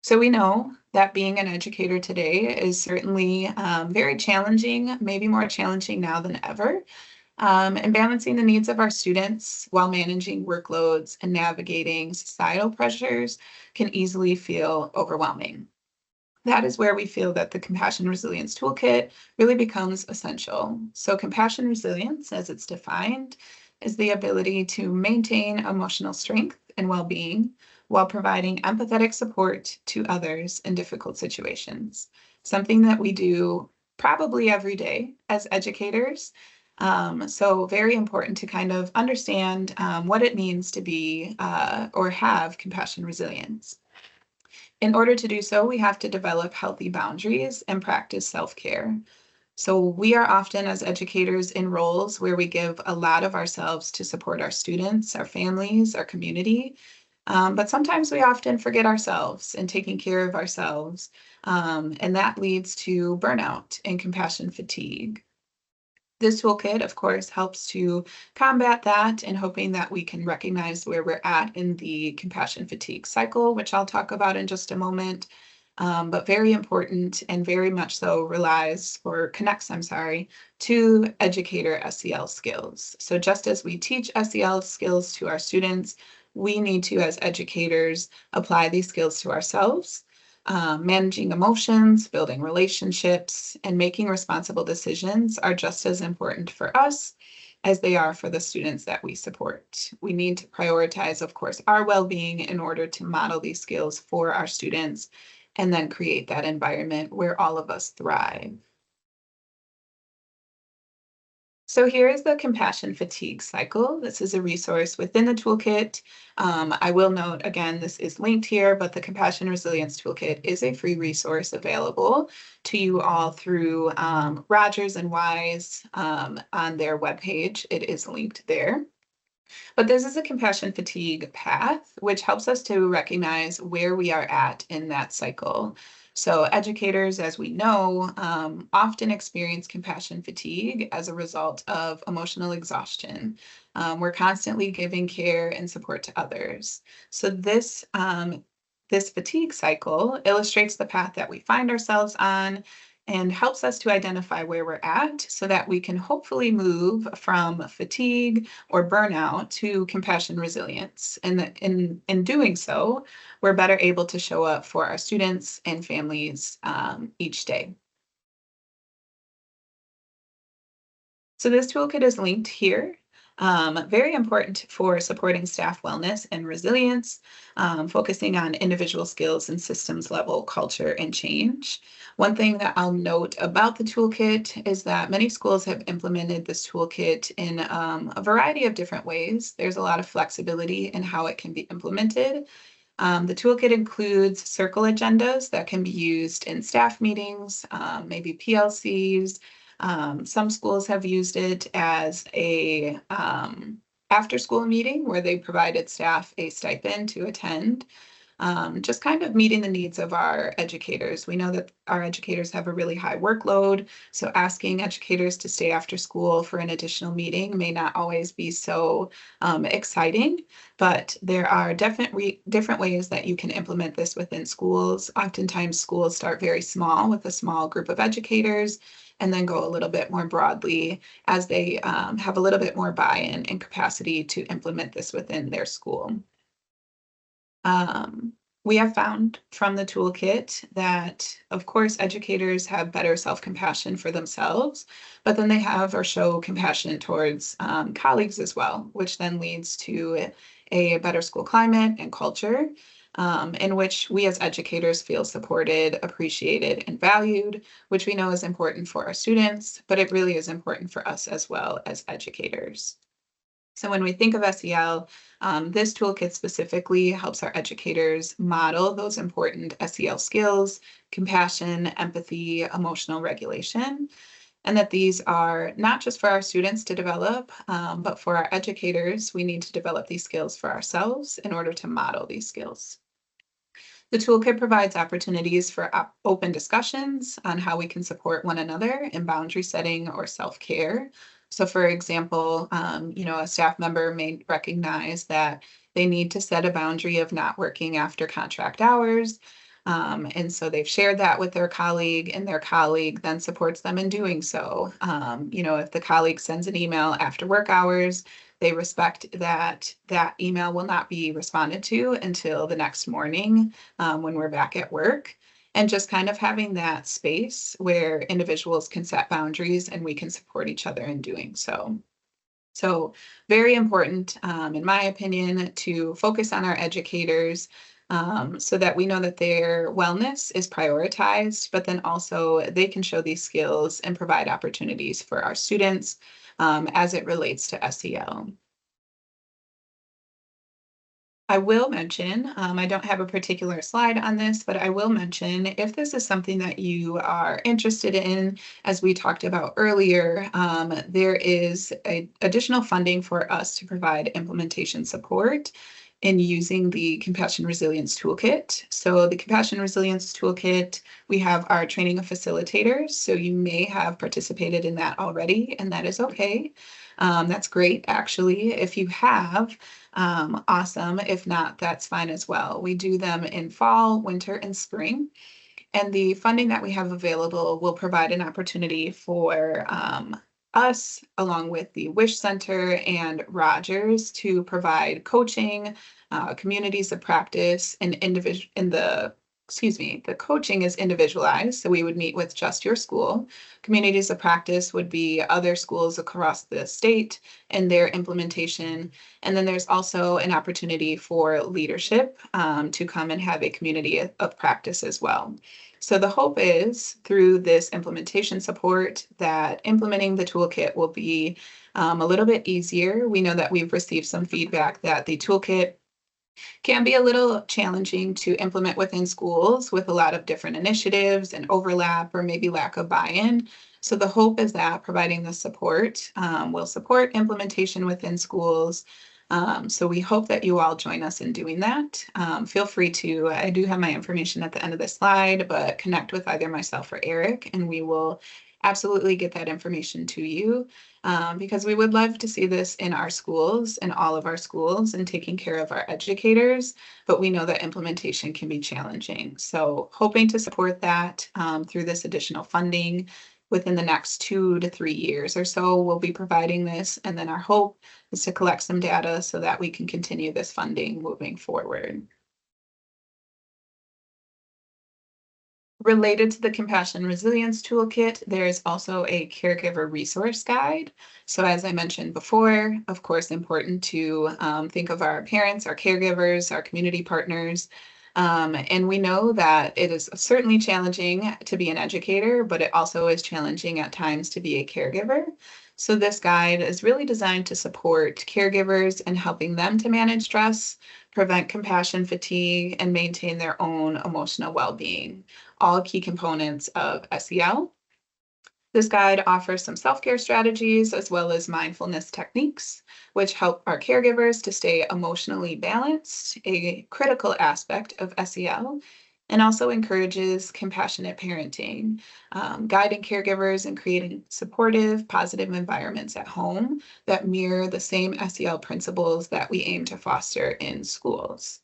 So we know that being an educator today is certainly very challenging, maybe more challenging now than ever. And balancing the needs of our students while managing workloads and navigating societal pressures can easily feel overwhelming. That is where we feel that the Compassion Resilience Toolkit really becomes essential. So compassion resilience, as it's defined, is the ability to maintain emotional strength and well-being while providing empathetic support to others in difficult situations. Something that we do probably every day as educators. So very important to kind of understand what it means to be or have compassion resilience. In order to do so, we have to develop healthy boundaries and practice self-care. So we are often as educators in roles where we give a lot of ourselves to support our students, our families, our community. But sometimes we often forget ourselves and taking care of ourselves. And that leads to burnout and compassion fatigue. This toolkit, of course, helps to combat that and hoping that we can recognize where we're at in the compassion fatigue cycle, which I'll talk about in just a moment. But very important and very much so connects to educator SEL skills. So just as we teach SEL skills to our students, we need to, as educators, apply these skills to ourselves. Managing emotions, building relationships, and making responsible decisions are just as important for us as they are for the students that we support. We need to prioritize, of course, our well-being in order to model these skills for our students and then create that environment where all of us thrive. So here is the compassion fatigue cycle. This is a resource within the toolkit. I will note, again, this is linked here, but the Compassion Resilience Toolkit is a free resource available to you all through Rogers and Wise on their webpage. It is linked there. But this is a compassion fatigue path, which helps us to recognize where we are at in that cycle. So educators, as we know, often experience compassion fatigue as a result of emotional exhaustion. We're constantly giving care and support to others. So this fatigue cycle illustrates the path that we find ourselves on and helps us to identify where we're at so that we can hopefully move from fatigue or burnout to compassion resilience. And in doing so, we're better able to show up for our students and families each day. So this toolkit is linked here. Very important for supporting staff wellness and resilience, focusing on individual skills and systems level culture and change. One thing that I'll note about the toolkit is that many schools have implemented this toolkit in a variety of different ways. There's a lot of flexibility in how it can be implemented. The toolkit includes circle agendas that can be used in staff meetings, maybe PLCs. Some schools have used it as a after-school meeting where they provided staff a stipend to attend. just kind of meeting the needs of our educators. We know that our educators have a really high workload, so asking educators to stay after school for an additional meeting may not always be so exciting, but there are different ways that you can implement this within schools. Oftentimes schools start very small with a small group of educators and then go a little bit more broadly as they have a little bit more buy-in and capacity to implement this within their school. We have found from the toolkit that, of course, educators have better self-compassion for themselves, but then they have or show compassion towards colleagues as well, which then leads to a better school climate and culture in which we as educators feel supported, appreciated, and valued, which we know is important for our students, but it really is important for us as well as educators. So when we think of SEL, this toolkit specifically helps our educators model those important SEL skills, compassion, empathy, emotional regulation, and that these are not just for our students to develop, but for our educators, we need to develop these skills for ourselves in order to model these skills. The toolkit provides opportunities for open discussions on how we can support one another in boundary setting or self-care. So for example, a staff member may recognize that they need to set a boundary of not working after contract hours. And so they've shared that with their colleague, and their colleague then supports them in doing so. If the colleague sends an email after work hours, they respect that that email will not be responded to until the next morning when we're back at work. And just kind of having that space where individuals can set boundaries and we can support each other in doing so. So very important, in my opinion, to focus on our educators so that we know that their wellness is prioritized, but then also they can show these skills and provide opportunities for our students as it relates to SEL. I will mention, I don't have a particular slide on this, but I will mention if this is something that you are interested in, as we talked about earlier, there is additional funding for us to provide implementation support in using the Compassion Resilience Toolkit. So the Compassion Resilience Toolkit, we have our training of facilitators. So you may have participated in that already, and that is okay. That's great, actually. If you have, awesome. If not, that's fine as well. We do them in fall, winter, and spring. And the funding that we have available will provide an opportunity for us, along with the Wish Center and Rogers, to provide coaching, communities of practice, and the coaching is individualized. So we would meet with just your school. Communities of practice would be other schools across the state and their implementation. And then there's also an opportunity for leadership to come and have a community of practice as well. So the hope is through this implementation support that implementing the toolkit will be a little bit easier. We know that we've received some feedback that the toolkit can be a little challenging to implement within schools with a lot of different initiatives and overlap or maybe lack of buy-in. So the hope is that providing the support will support implementation within schools. So we hope that you all join us in doing that. Feel free to, I do have my information at the end of the slide, but connect with either myself or Eric, and we will absolutely get that information to you because we would love to see this in our schools, in all of our schools, and taking care of our educators, but we know that implementation can be challenging. So hoping to support that through this additional funding within the next 2 to 3 years or so, we'll be providing this. And then our hope is to collect some data so that we can continue this funding moving forward. Related to the Compassion Resilience Toolkit, there is also a caregiver resource guide. So as I mentioned before, of course, important to think of our parents, our caregivers, our community partners. And we know that it is certainly challenging to be an educator, but it also is challenging at times to be a caregiver. So this guide is really designed to support caregivers in helping them to manage stress, prevent compassion fatigue, and maintain their own emotional well-being, all key components of SEL. This guide offers some self-care strategies as well as mindfulness techniques, which help our caregivers to stay emotionally balanced, a critical aspect of SEL, and also encourages compassionate parenting, guiding caregivers and creating supportive, positive environments at home that mirror the same SEL principles that we aim to foster in schools.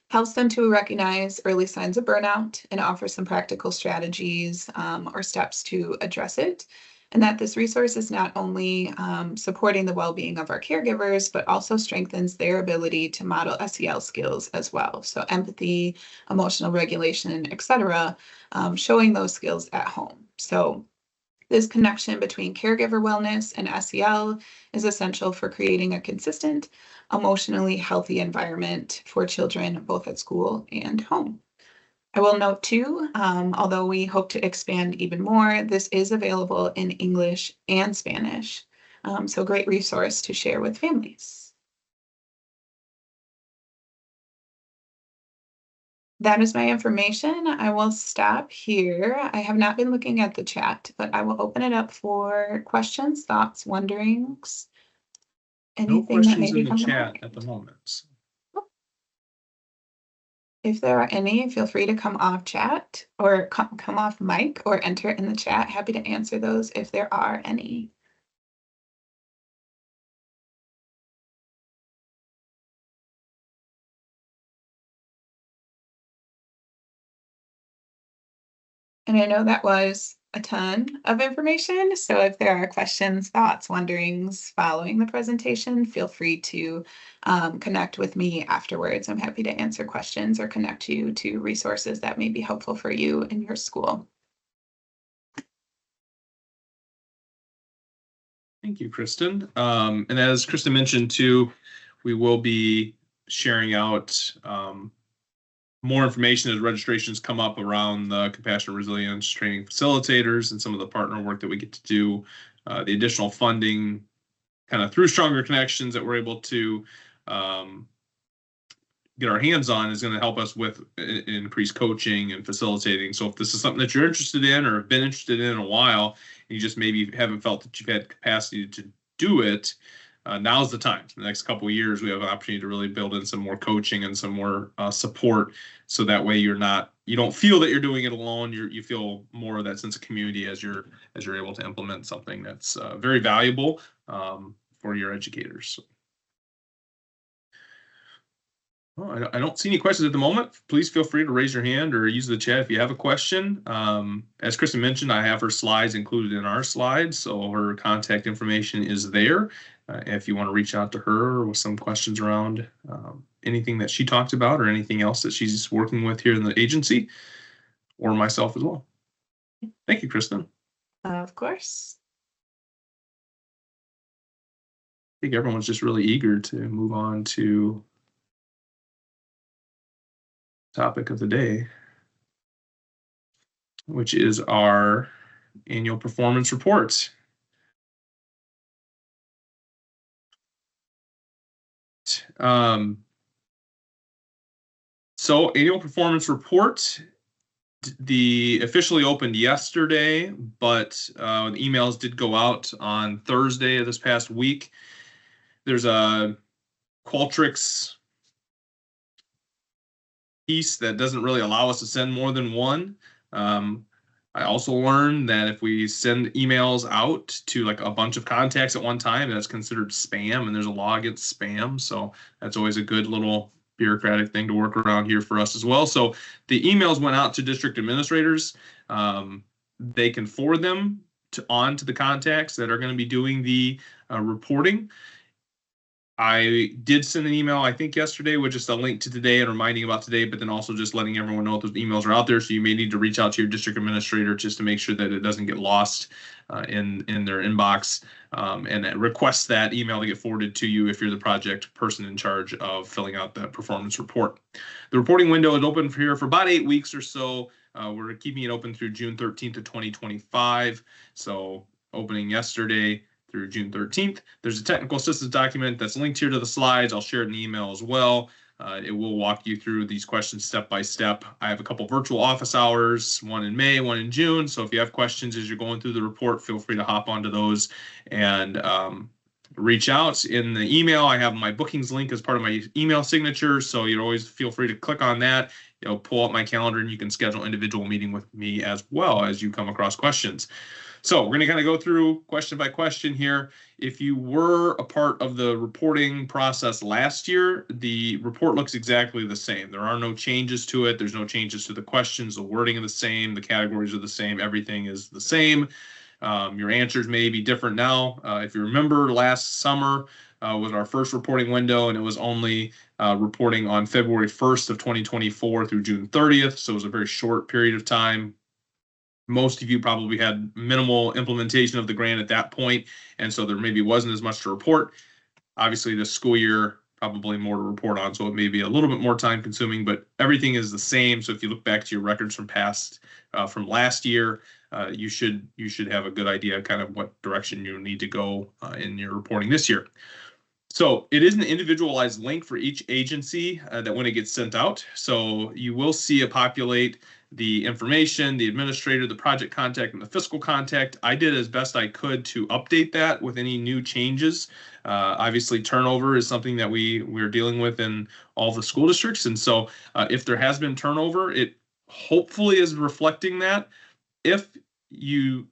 Helps them to recognize early signs of burnout and offer some practical strategies or steps to address it. And that this resource is not only supporting the well-being of our caregivers, but also strengthens their ability to model SEL skills as well. So empathy, emotional regulation, etc., showing those skills at home. So this connection between caregiver wellness and SEL is essential for creating a consistent, emotionally healthy environment for children, both at school and home. I will note too, although we hope to expand even more, this is available in English and Spanish. So great resource to share with families. That is my information. I will stop here. I have not been looking at the chat, but I will open it up for questions, thoughts, wonderings. No Anything that may questions be in the coming chat up. at the moment. If there are any, feel free to come off chat or come off mic or enter in the chat. Happy to answer those if there are any. And I know that was a ton of information. So if there are questions, thoughts, wonderings following the presentation, feel free to connect with me afterwards. I'm happy to answer questions or connect you to resources that may be helpful for you in your school. Thank you, Kristen. And as Kristen mentioned too, we will be sharing out more information as registrations come up around the Compassionate Resilience Training Facilitators and some of the partner work that we get to do, the additional funding kind of through Stronger Connections that we're able to get our hands on is going to help us with increased coaching and facilitating. So if this is something that you're interested in or have been interested in a while, and you just maybe haven't felt that you've had capacity to do it, now's the time. In the next couple of years, we have an opportunity to really build in some more coaching and some more support, so that way you don't feel that you're doing it alone. You feel more of that sense of community as you're able to implement something that's very valuable for your educators. Well, I don't see any questions at the moment. Please feel free to raise your hand or use the chat if you have a question. As Kristen mentioned, I have her slides included in our slides, so her contact information is there. If you want to reach out to her with some questions around anything that she talked about or anything else that she's working with here in the agency, or myself as well. Thank you, Kristen. Of course. I think everyone's just really eager to move on to topic of the day, which is our annual performance report. So annual performance report, the officially opened yesterday, but the emails did go out on Thursday of this past week. There's a Qualtrics piece that doesn't really allow us to send more than one. I also learned that if we send emails out to like a bunch of contacts at one time, that's considered spam, and there's a law against spam. So that's always a good little bureaucratic thing to work around here for us as well. So the emails went out to district administrators. They can forward them on to the contacts that are going to be doing the reporting. I did send an email, I think yesterday, with just a link to today and reminding about today, but then also just letting everyone know those emails are out there. So you may need to reach out to your district administrator just to make sure that it doesn't get lost in their inbox, and request that email to get forwarded to you if you're the project person in charge of filling out that performance report. The reporting window is open for about 8 weeks or so. We're keeping it open through June 13th of 2025. So opening yesterday through June 13th. There's a technical assistance document that's linked here to the slides. I'll share it in the email as well. It will walk you through these questions step by step. I have a couple virtual office hours, one in May, one in June. So if you have questions as you're going through the report, feel free to hop onto those and reach out. In the email, I have my bookings link as part of my email signature. So you always feel free to click on that. Pull up my calendar and you can schedule individual meeting with me as well as you come across questions. So we're going to kind of go through question by question here. If you were a part of the reporting process last year, the report looks exactly the same. There are no changes to it. There's no changes to the questions. The wording is the same. The categories are the same. Everything is the same. Your answers may be different now. If you remember, last summer was our first reporting window, and it was only reporting on February 1st of 2024 through June 30th. So it was a very short period of time. Most of you probably had minimal implementation of the grant at that point, and so there maybe wasn't as much to report. Obviously, this school year, probably more to report on, so it may be a little bit more time consuming, but everything is the same. So if you look back to your records from from last year, you should have a good idea kind of what direction you need to go in your reporting this year. So it is an individualized link for each agency that when it gets sent out. So you will see it populate the information, the administrator, the project contact, and the fiscal contact. I did as best I could to update that with any new changes. Obviously, turnover is something that we're dealing with in all the school districts. And so if there has been turnover, it hopefully is reflecting that. If you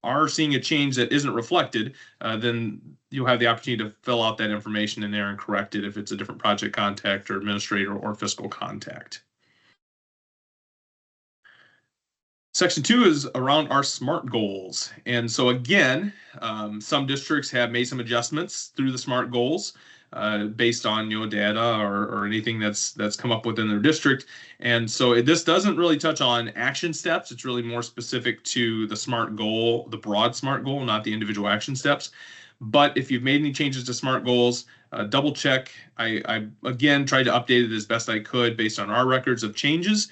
are seeing a change that isn't reflected, then you'll have the opportunity to fill out that information in there and correct it if it's a different project contact or administrator or fiscal contact. Section 2 is around our SMART goals. And so again, some districts have made some adjustments through the SMART goals based on data or anything that's come up within their district. And so this doesn't really touch on action steps. It's really more specific to the SMART goal, the broad SMART goal, not the individual action steps. But if you've made any changes to SMART goals, double check. I again tried to update it as best I could based on our records of changes.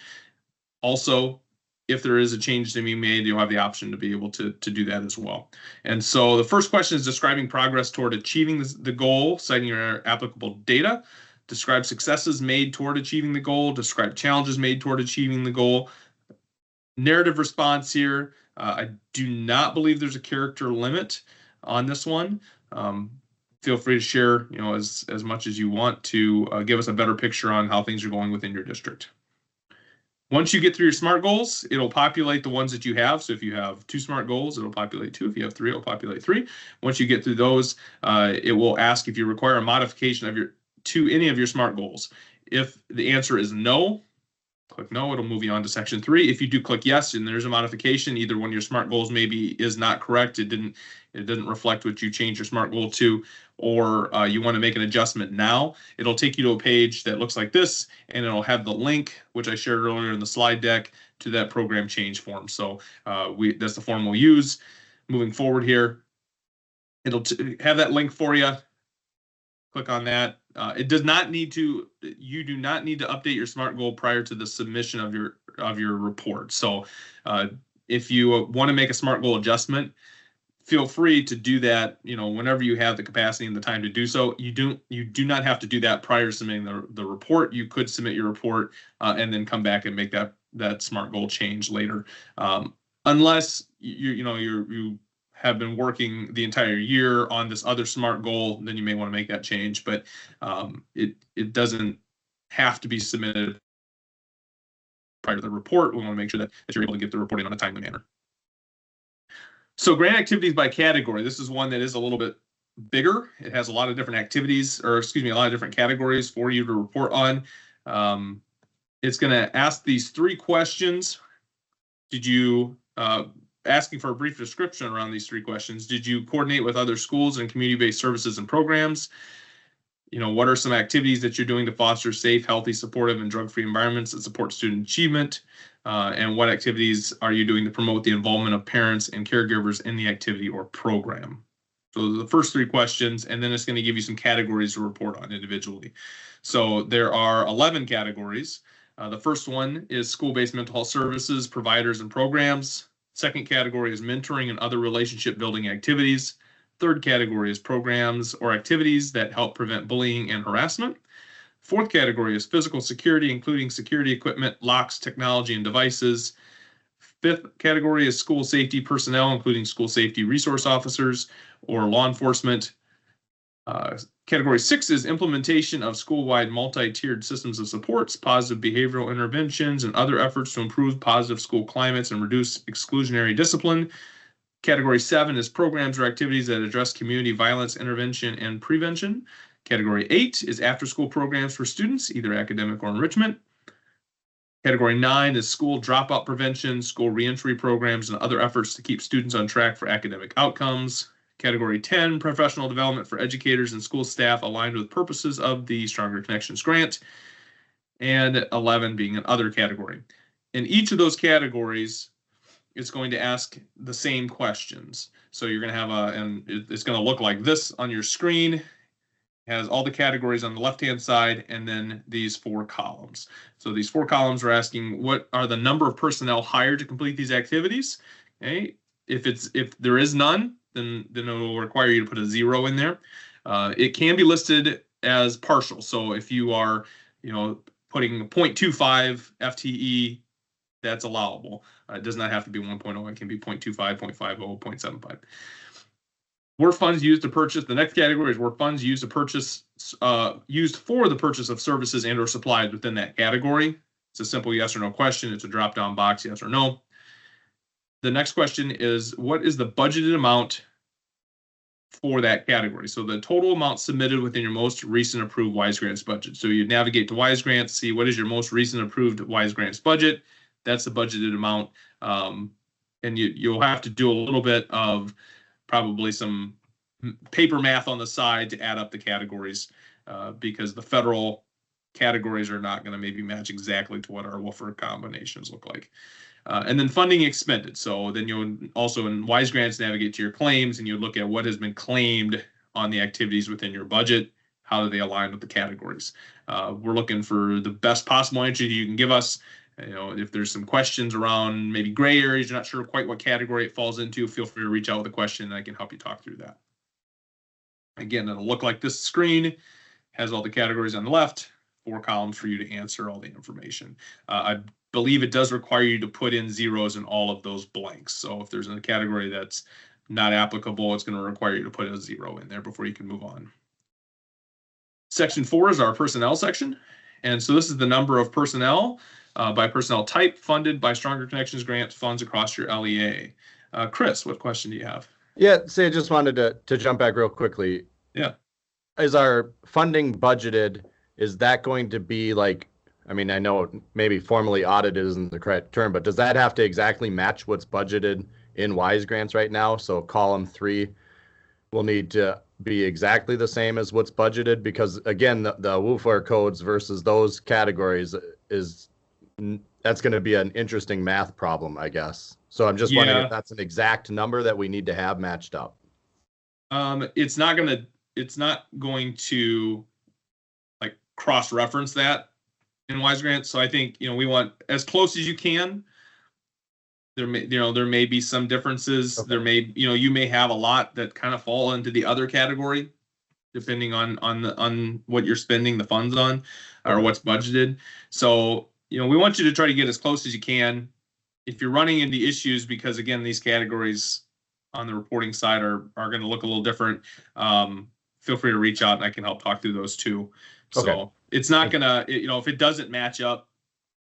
Also, if there is a change to be made, you'll have the option to be able to do that as well. And so the first question is describing progress toward achieving the goal, citing your applicable data. Describe successes made toward achieving the goal. Describe challenges made toward achieving the goal. Narrative response here. I do not believe there's a character limit on this one. Feel free to share, as much as you want to give us a better picture on how things are going within your district. Once you get through your SMART goals, it'll populate the ones that you have. So if you have 2 SMART goals, it'll populate 2. If you have 3, it'll populate 3. Once you get through those, it will ask if you require a modification to any of your SMART goals. If the answer is no, click no, it'll move you on to section 3. If you do click yes and there's a modification, either one of your SMART goals maybe is not correct, it didn't reflect what you changed your SMART goal to, or you want to make an adjustment now, it'll take you to a page that looks like this, and it'll have the link, which I shared earlier in the slide deck, to that program change form. So that's the form we'll use moving forward here. It'll have that link for you. Click on that. It does not need to. You do not need to update your SMART goal prior to the submission of your report. So if you want to make a SMART goal adjustment, feel free to do that, whenever you have the capacity and the time to do so. You do not have to do that prior to submitting the report. You could submit your report and then come back and make that SMART goal change later, unless you have been working the entire year on this other SMART goal. Then you may want to make that change, but it doesn't have to be submitted prior to the report. We want to make sure that you're able to get the reporting on a timely manner. So grant activities by category. This is one that is a little bit bigger. It has a lot of different activities, a lot of different categories for you to report on. It's going to ask these 3 questions. Did you, asking for a brief description around these 3 questions. Did you coordinate with other schools and community-based services and programs? What are some activities that you're doing to foster safe, healthy, supportive, and drug-free environments that support student achievement? And what activities are you doing to promote the involvement of parents and caregivers in the activity or program? So the first 3 questions, and then it's going to give you some categories to report on individually. So there are 11 categories. The first one is school-based mental health services, providers, and programs. Second category is mentoring and other relationship building activities. Third category is programs or activities that help prevent bullying and harassment. Fourth category is physical security, including security equipment, locks, technology, and devices. Fifth category is school safety personnel, including school safety resource officers or law enforcement. Category 6 is implementation of school-wide multi-tiered systems of supports, positive behavioral interventions, and other efforts to improve positive school climates and reduce exclusionary discipline. Category 7 is programs or activities that address community violence intervention and prevention. Category 8 is after-school programs for students, either academic or enrichment. Category 9 is school dropout prevention, school reentry programs, and other efforts to keep students on track for academic outcomes. Category 10, professional development for educators and school staff aligned with purposes of the Stronger Connections grant. And 11 being an other category. In each of those categories, it's going to ask the same questions. So you're going to have and it's going to look like this on your screen. It has all the categories on the left-hand side and then these 4 columns. So these 4 columns are asking what are the number of personnel hired to complete these activities. Okay, if there is none, then it will require you to put a 0 in there. It can be listed as partial. So if you are, putting 0.25 FTE, that's allowable. It does not have to be 1.0. It can be 0.25, 0.50, 0.75. Were funds used to purchase? The next category is were funds used to purchase, used for the purchase of services and or supplies within that category. It's a simple yes or no question. It's a drop-down box, yes or no. The next question is, what is the budgeted amount for that category? So the total amount submitted within your most recent approved WISE Grants budget. So you navigate to WISE Grants, see what is your most recent approved WISE Grants budget. That's the budgeted amount. And you'll have to do a little bit of probably some paper math on the side to add up the categories because the federal categories are not going to maybe match exactly to what our WWOOFR combinations look like. And then funding expended. So then you'll also in WISE Grants navigate to your claims and you look at what has been claimed on the activities within your budget. How do they align with the categories? We're looking for the best possible answer you can give us. If there's some questions around maybe gray areas, you're not sure quite what category it falls into, feel free to reach out with a question and I can help you talk through that. Again, it'll look like this screen, has all the categories on the left, 4 columns for you to answer all the information. I believe it does require you to put in zeros in all of those blanks. So if there's a category that's not applicable, it's going to require you to put a 0 in there before you can move on. Section 4 is our personnel section. And so this is the number of personnel by personnel type funded by Stronger Connections grant funds across your LEA. Chris, what question do you have? Yeah, I just wanted to jump back real quickly. Yeah. Is our funding budgeted, is that going to be like, I mean, I know maybe formally audited isn't the correct term, but does that have to exactly match what's budgeted in WISE Grants right now? So column 3 will need to be exactly the same as what's budgeted, because again, the WWOOFR codes versus those categories that's going to be an interesting math problem, I guess. So I'm just wondering if that's an exact number that we need to have matched up. It's not going to like cross-reference that in WISE Grants. So I think, we want as close as you can. There may be some differences. Okay. There may, you may have a lot that kind of fall into the other category, depending on what you're spending the funds on or what's budgeted. So, we want you to try to get as close as you can. If you're running into issues, because again, these categories on the reporting side are going to look a little different, feel free to reach out and I can help talk through those too. Okay. So it's not gonna, if it doesn't match up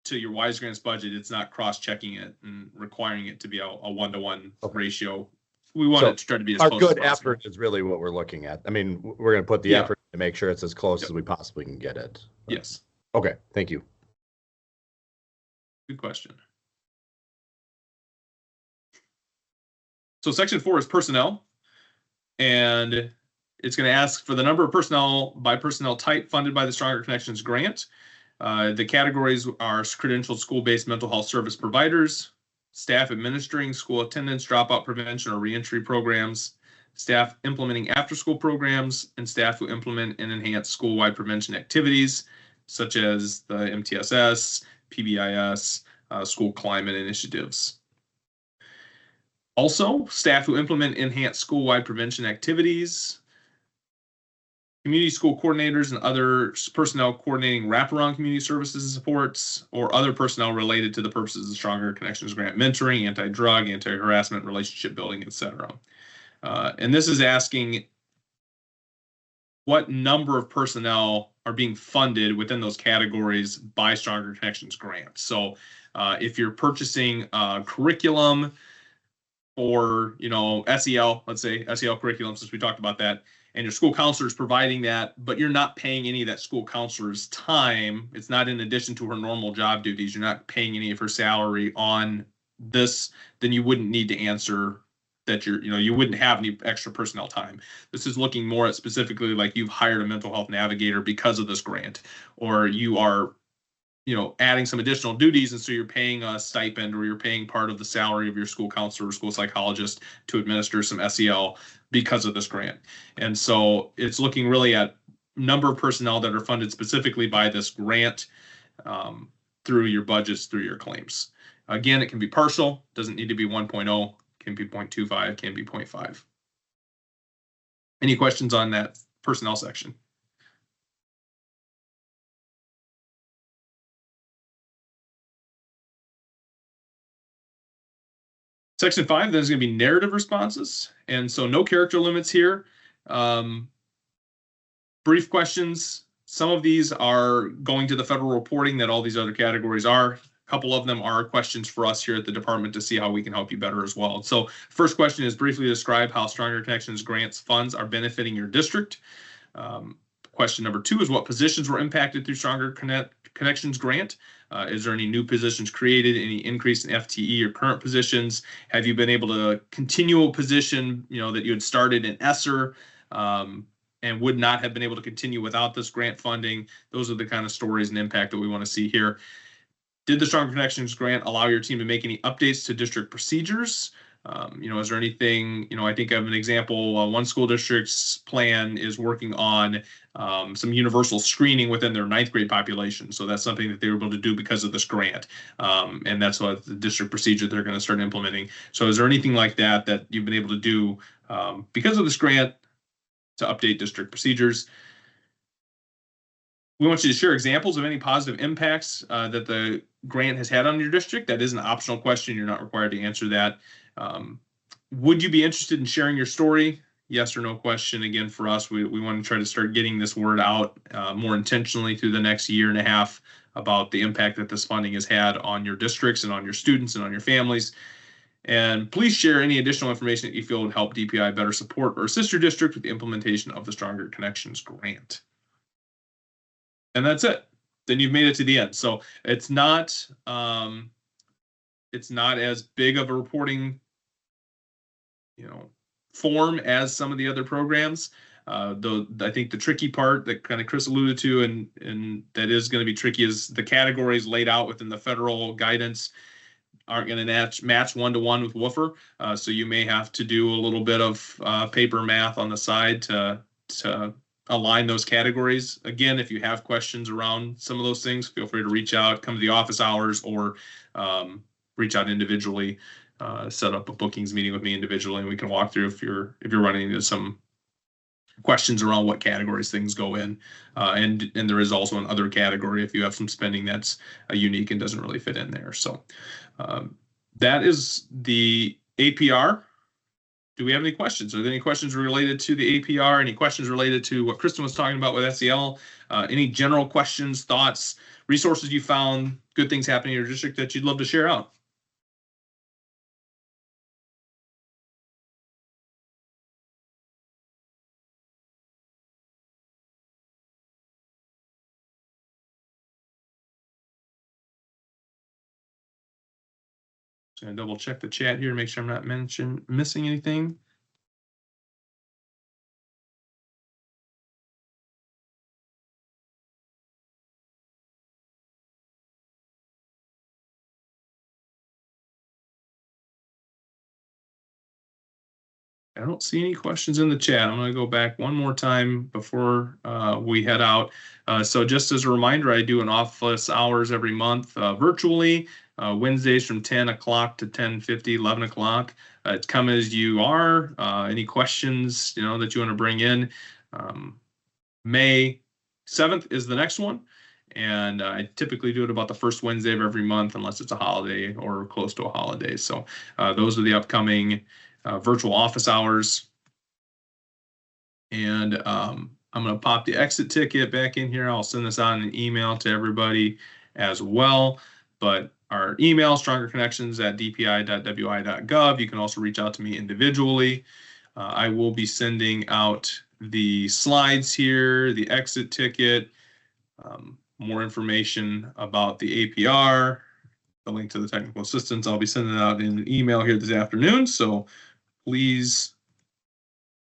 to your WISE Grants budget, it's not cross-checking it and requiring it to be a 1-to-1 ratio. We want it to try to be as close as possible. Our good effort is really what we're looking at. I mean, we're going to put the effort to make sure it's as close as we possibly can get it. Yes. Okay. Thank you. Good question. So section 4 is personnel, and it's going to ask for the number of personnel by personnel type funded by the Stronger Connections grant. The categories are credentialed school-based mental health service providers, staff administering school attendance, dropout prevention or reentry programs, staff implementing after-school programs, and staff who implement and enhance school-wide prevention activities, such as the MTSS, PBIS, school climate initiatives. Also, staff who implement enhanced school-wide prevention activities, community school coordinators and other personnel coordinating wraparound community services and supports, or other personnel related to the purposes of the Stronger Connections Grant, mentoring, anti-drug, anti-harassment, relationship building, etc. And this is asking what number of personnel are being funded within those categories by Stronger Connections Grant. So if you're purchasing curriculum or, SEL, let's say SEL curriculum, since we talked about that, and your school counselor is providing that, but you're not paying any of that school counselor's time, it's not in addition to her normal job duties, you're not paying any of her salary on this, then you wouldn't need to answer that you wouldn't have any extra personnel time. This is looking more at specifically like you've hired a mental health navigator because of this grant, or you are adding some additional duties, and so you're paying a stipend, or you're paying part of the salary of your school counselor or school psychologist to administer some SEL because of this grant. And so it's looking really at number of personnel that are funded specifically by this grant through your budgets, through your claims. Again, it can be partial, doesn't need to be 1.0, can be 0.25, can be 0.5. Any questions on that personnel section? Section 5, then, is going to be narrative responses. And so no character limits here. Brief questions. Some of these are going to the federal reporting that all these other categories are. A couple of them are questions for us here at the department to see how we can help you better as well. So first question is briefly describe how Stronger Connections grants funds are benefiting your district. Question number 2 is what positions were impacted through Stronger Connections grant? Is there any new positions created, any increase in FTE or current positions? Have you been able to continue a position, that you had started in ESSER and would not have been able to continue without this grant funding? Those are the kind of stories and impact that we want to see here. Did the Stronger Connections grant allow your team to make any updates to district procedures? Is there anything, I think of an example, one school district's plan is working on some universal screening within their 9th grade population. So that's something that they were able to do because of this grant. And that's what the district procedure they're going to start implementing. So is there anything like that that you've been able to do because of this grant to update district procedures? We want you to share examples of any positive impacts that the grant has had on your district. That is an optional question. You're not required to answer that. Would you be interested in sharing your story? Yes or no question. Again, for us, we want to try to start getting this word out more intentionally through the next year and a half about the impact that this funding has had on your districts and on your students and on your families. And please share any additional information that you feel would help DPI better support or assist your district with the implementation of the Stronger Connections grant. And that's it. Then you've made it to the end. So it's not as big of a reporting form as some of the other programs. Though I think the tricky part that kind of Chris alluded to and that is going to be tricky is the categories laid out within the federal guidance aren't going to match one-to-one with WWOOFR. So you may have to do a little bit of paper math on the side to align those categories. Again, if you have questions around some of those things, feel free to reach out, come to the office hours, or reach out individually. Set up a bookings meeting with me individually, and we can walk through if you're running into some questions around what categories things go in. And there is also another category if you have some spending that's unique and doesn't really fit in there. So that is the APR. Do we have any questions? Are there any questions related to the APR? Any questions related to what Kristen was talking about with SEL? Any general questions, thoughts, resources you found, good things happening in your district that you'd love to share out? Gonna double check the chat here to make sure I'm not missing anything. I don't see any questions in the chat. I'm going to go back one more time before we head out. So just as a reminder, I do an office hours every month virtually, Wednesdays from 10 o'clock to 10:50, 11 o'clock. It's come as you are. Any questions, that you want to bring in? May 7th is the next one. And I typically do it about the first Wednesday of every month, unless it's a holiday or close to a holiday. So those are the upcoming virtual office hours. And I'm going to pop the exit ticket back in here. I'll send this out in an email to everybody as well. But our email, strongerconnections@dpi.wi.gov. You can also reach out to me individually. I will be sending out the slides here, the exit ticket, more information about the APR, the link to the technical assistance. I'll be sending it out in an email here this afternoon. So please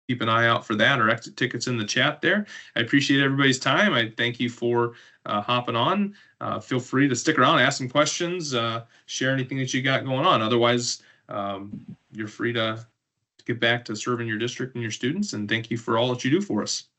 keep an eye out for that, or exit tickets in the chat there. I appreciate everybody's time. I thank you for hopping on. Feel free to stick around, ask some questions, share anything that you got going on. Otherwise, you're free to get back to serving your district and your students. And thank you for all that you do for us.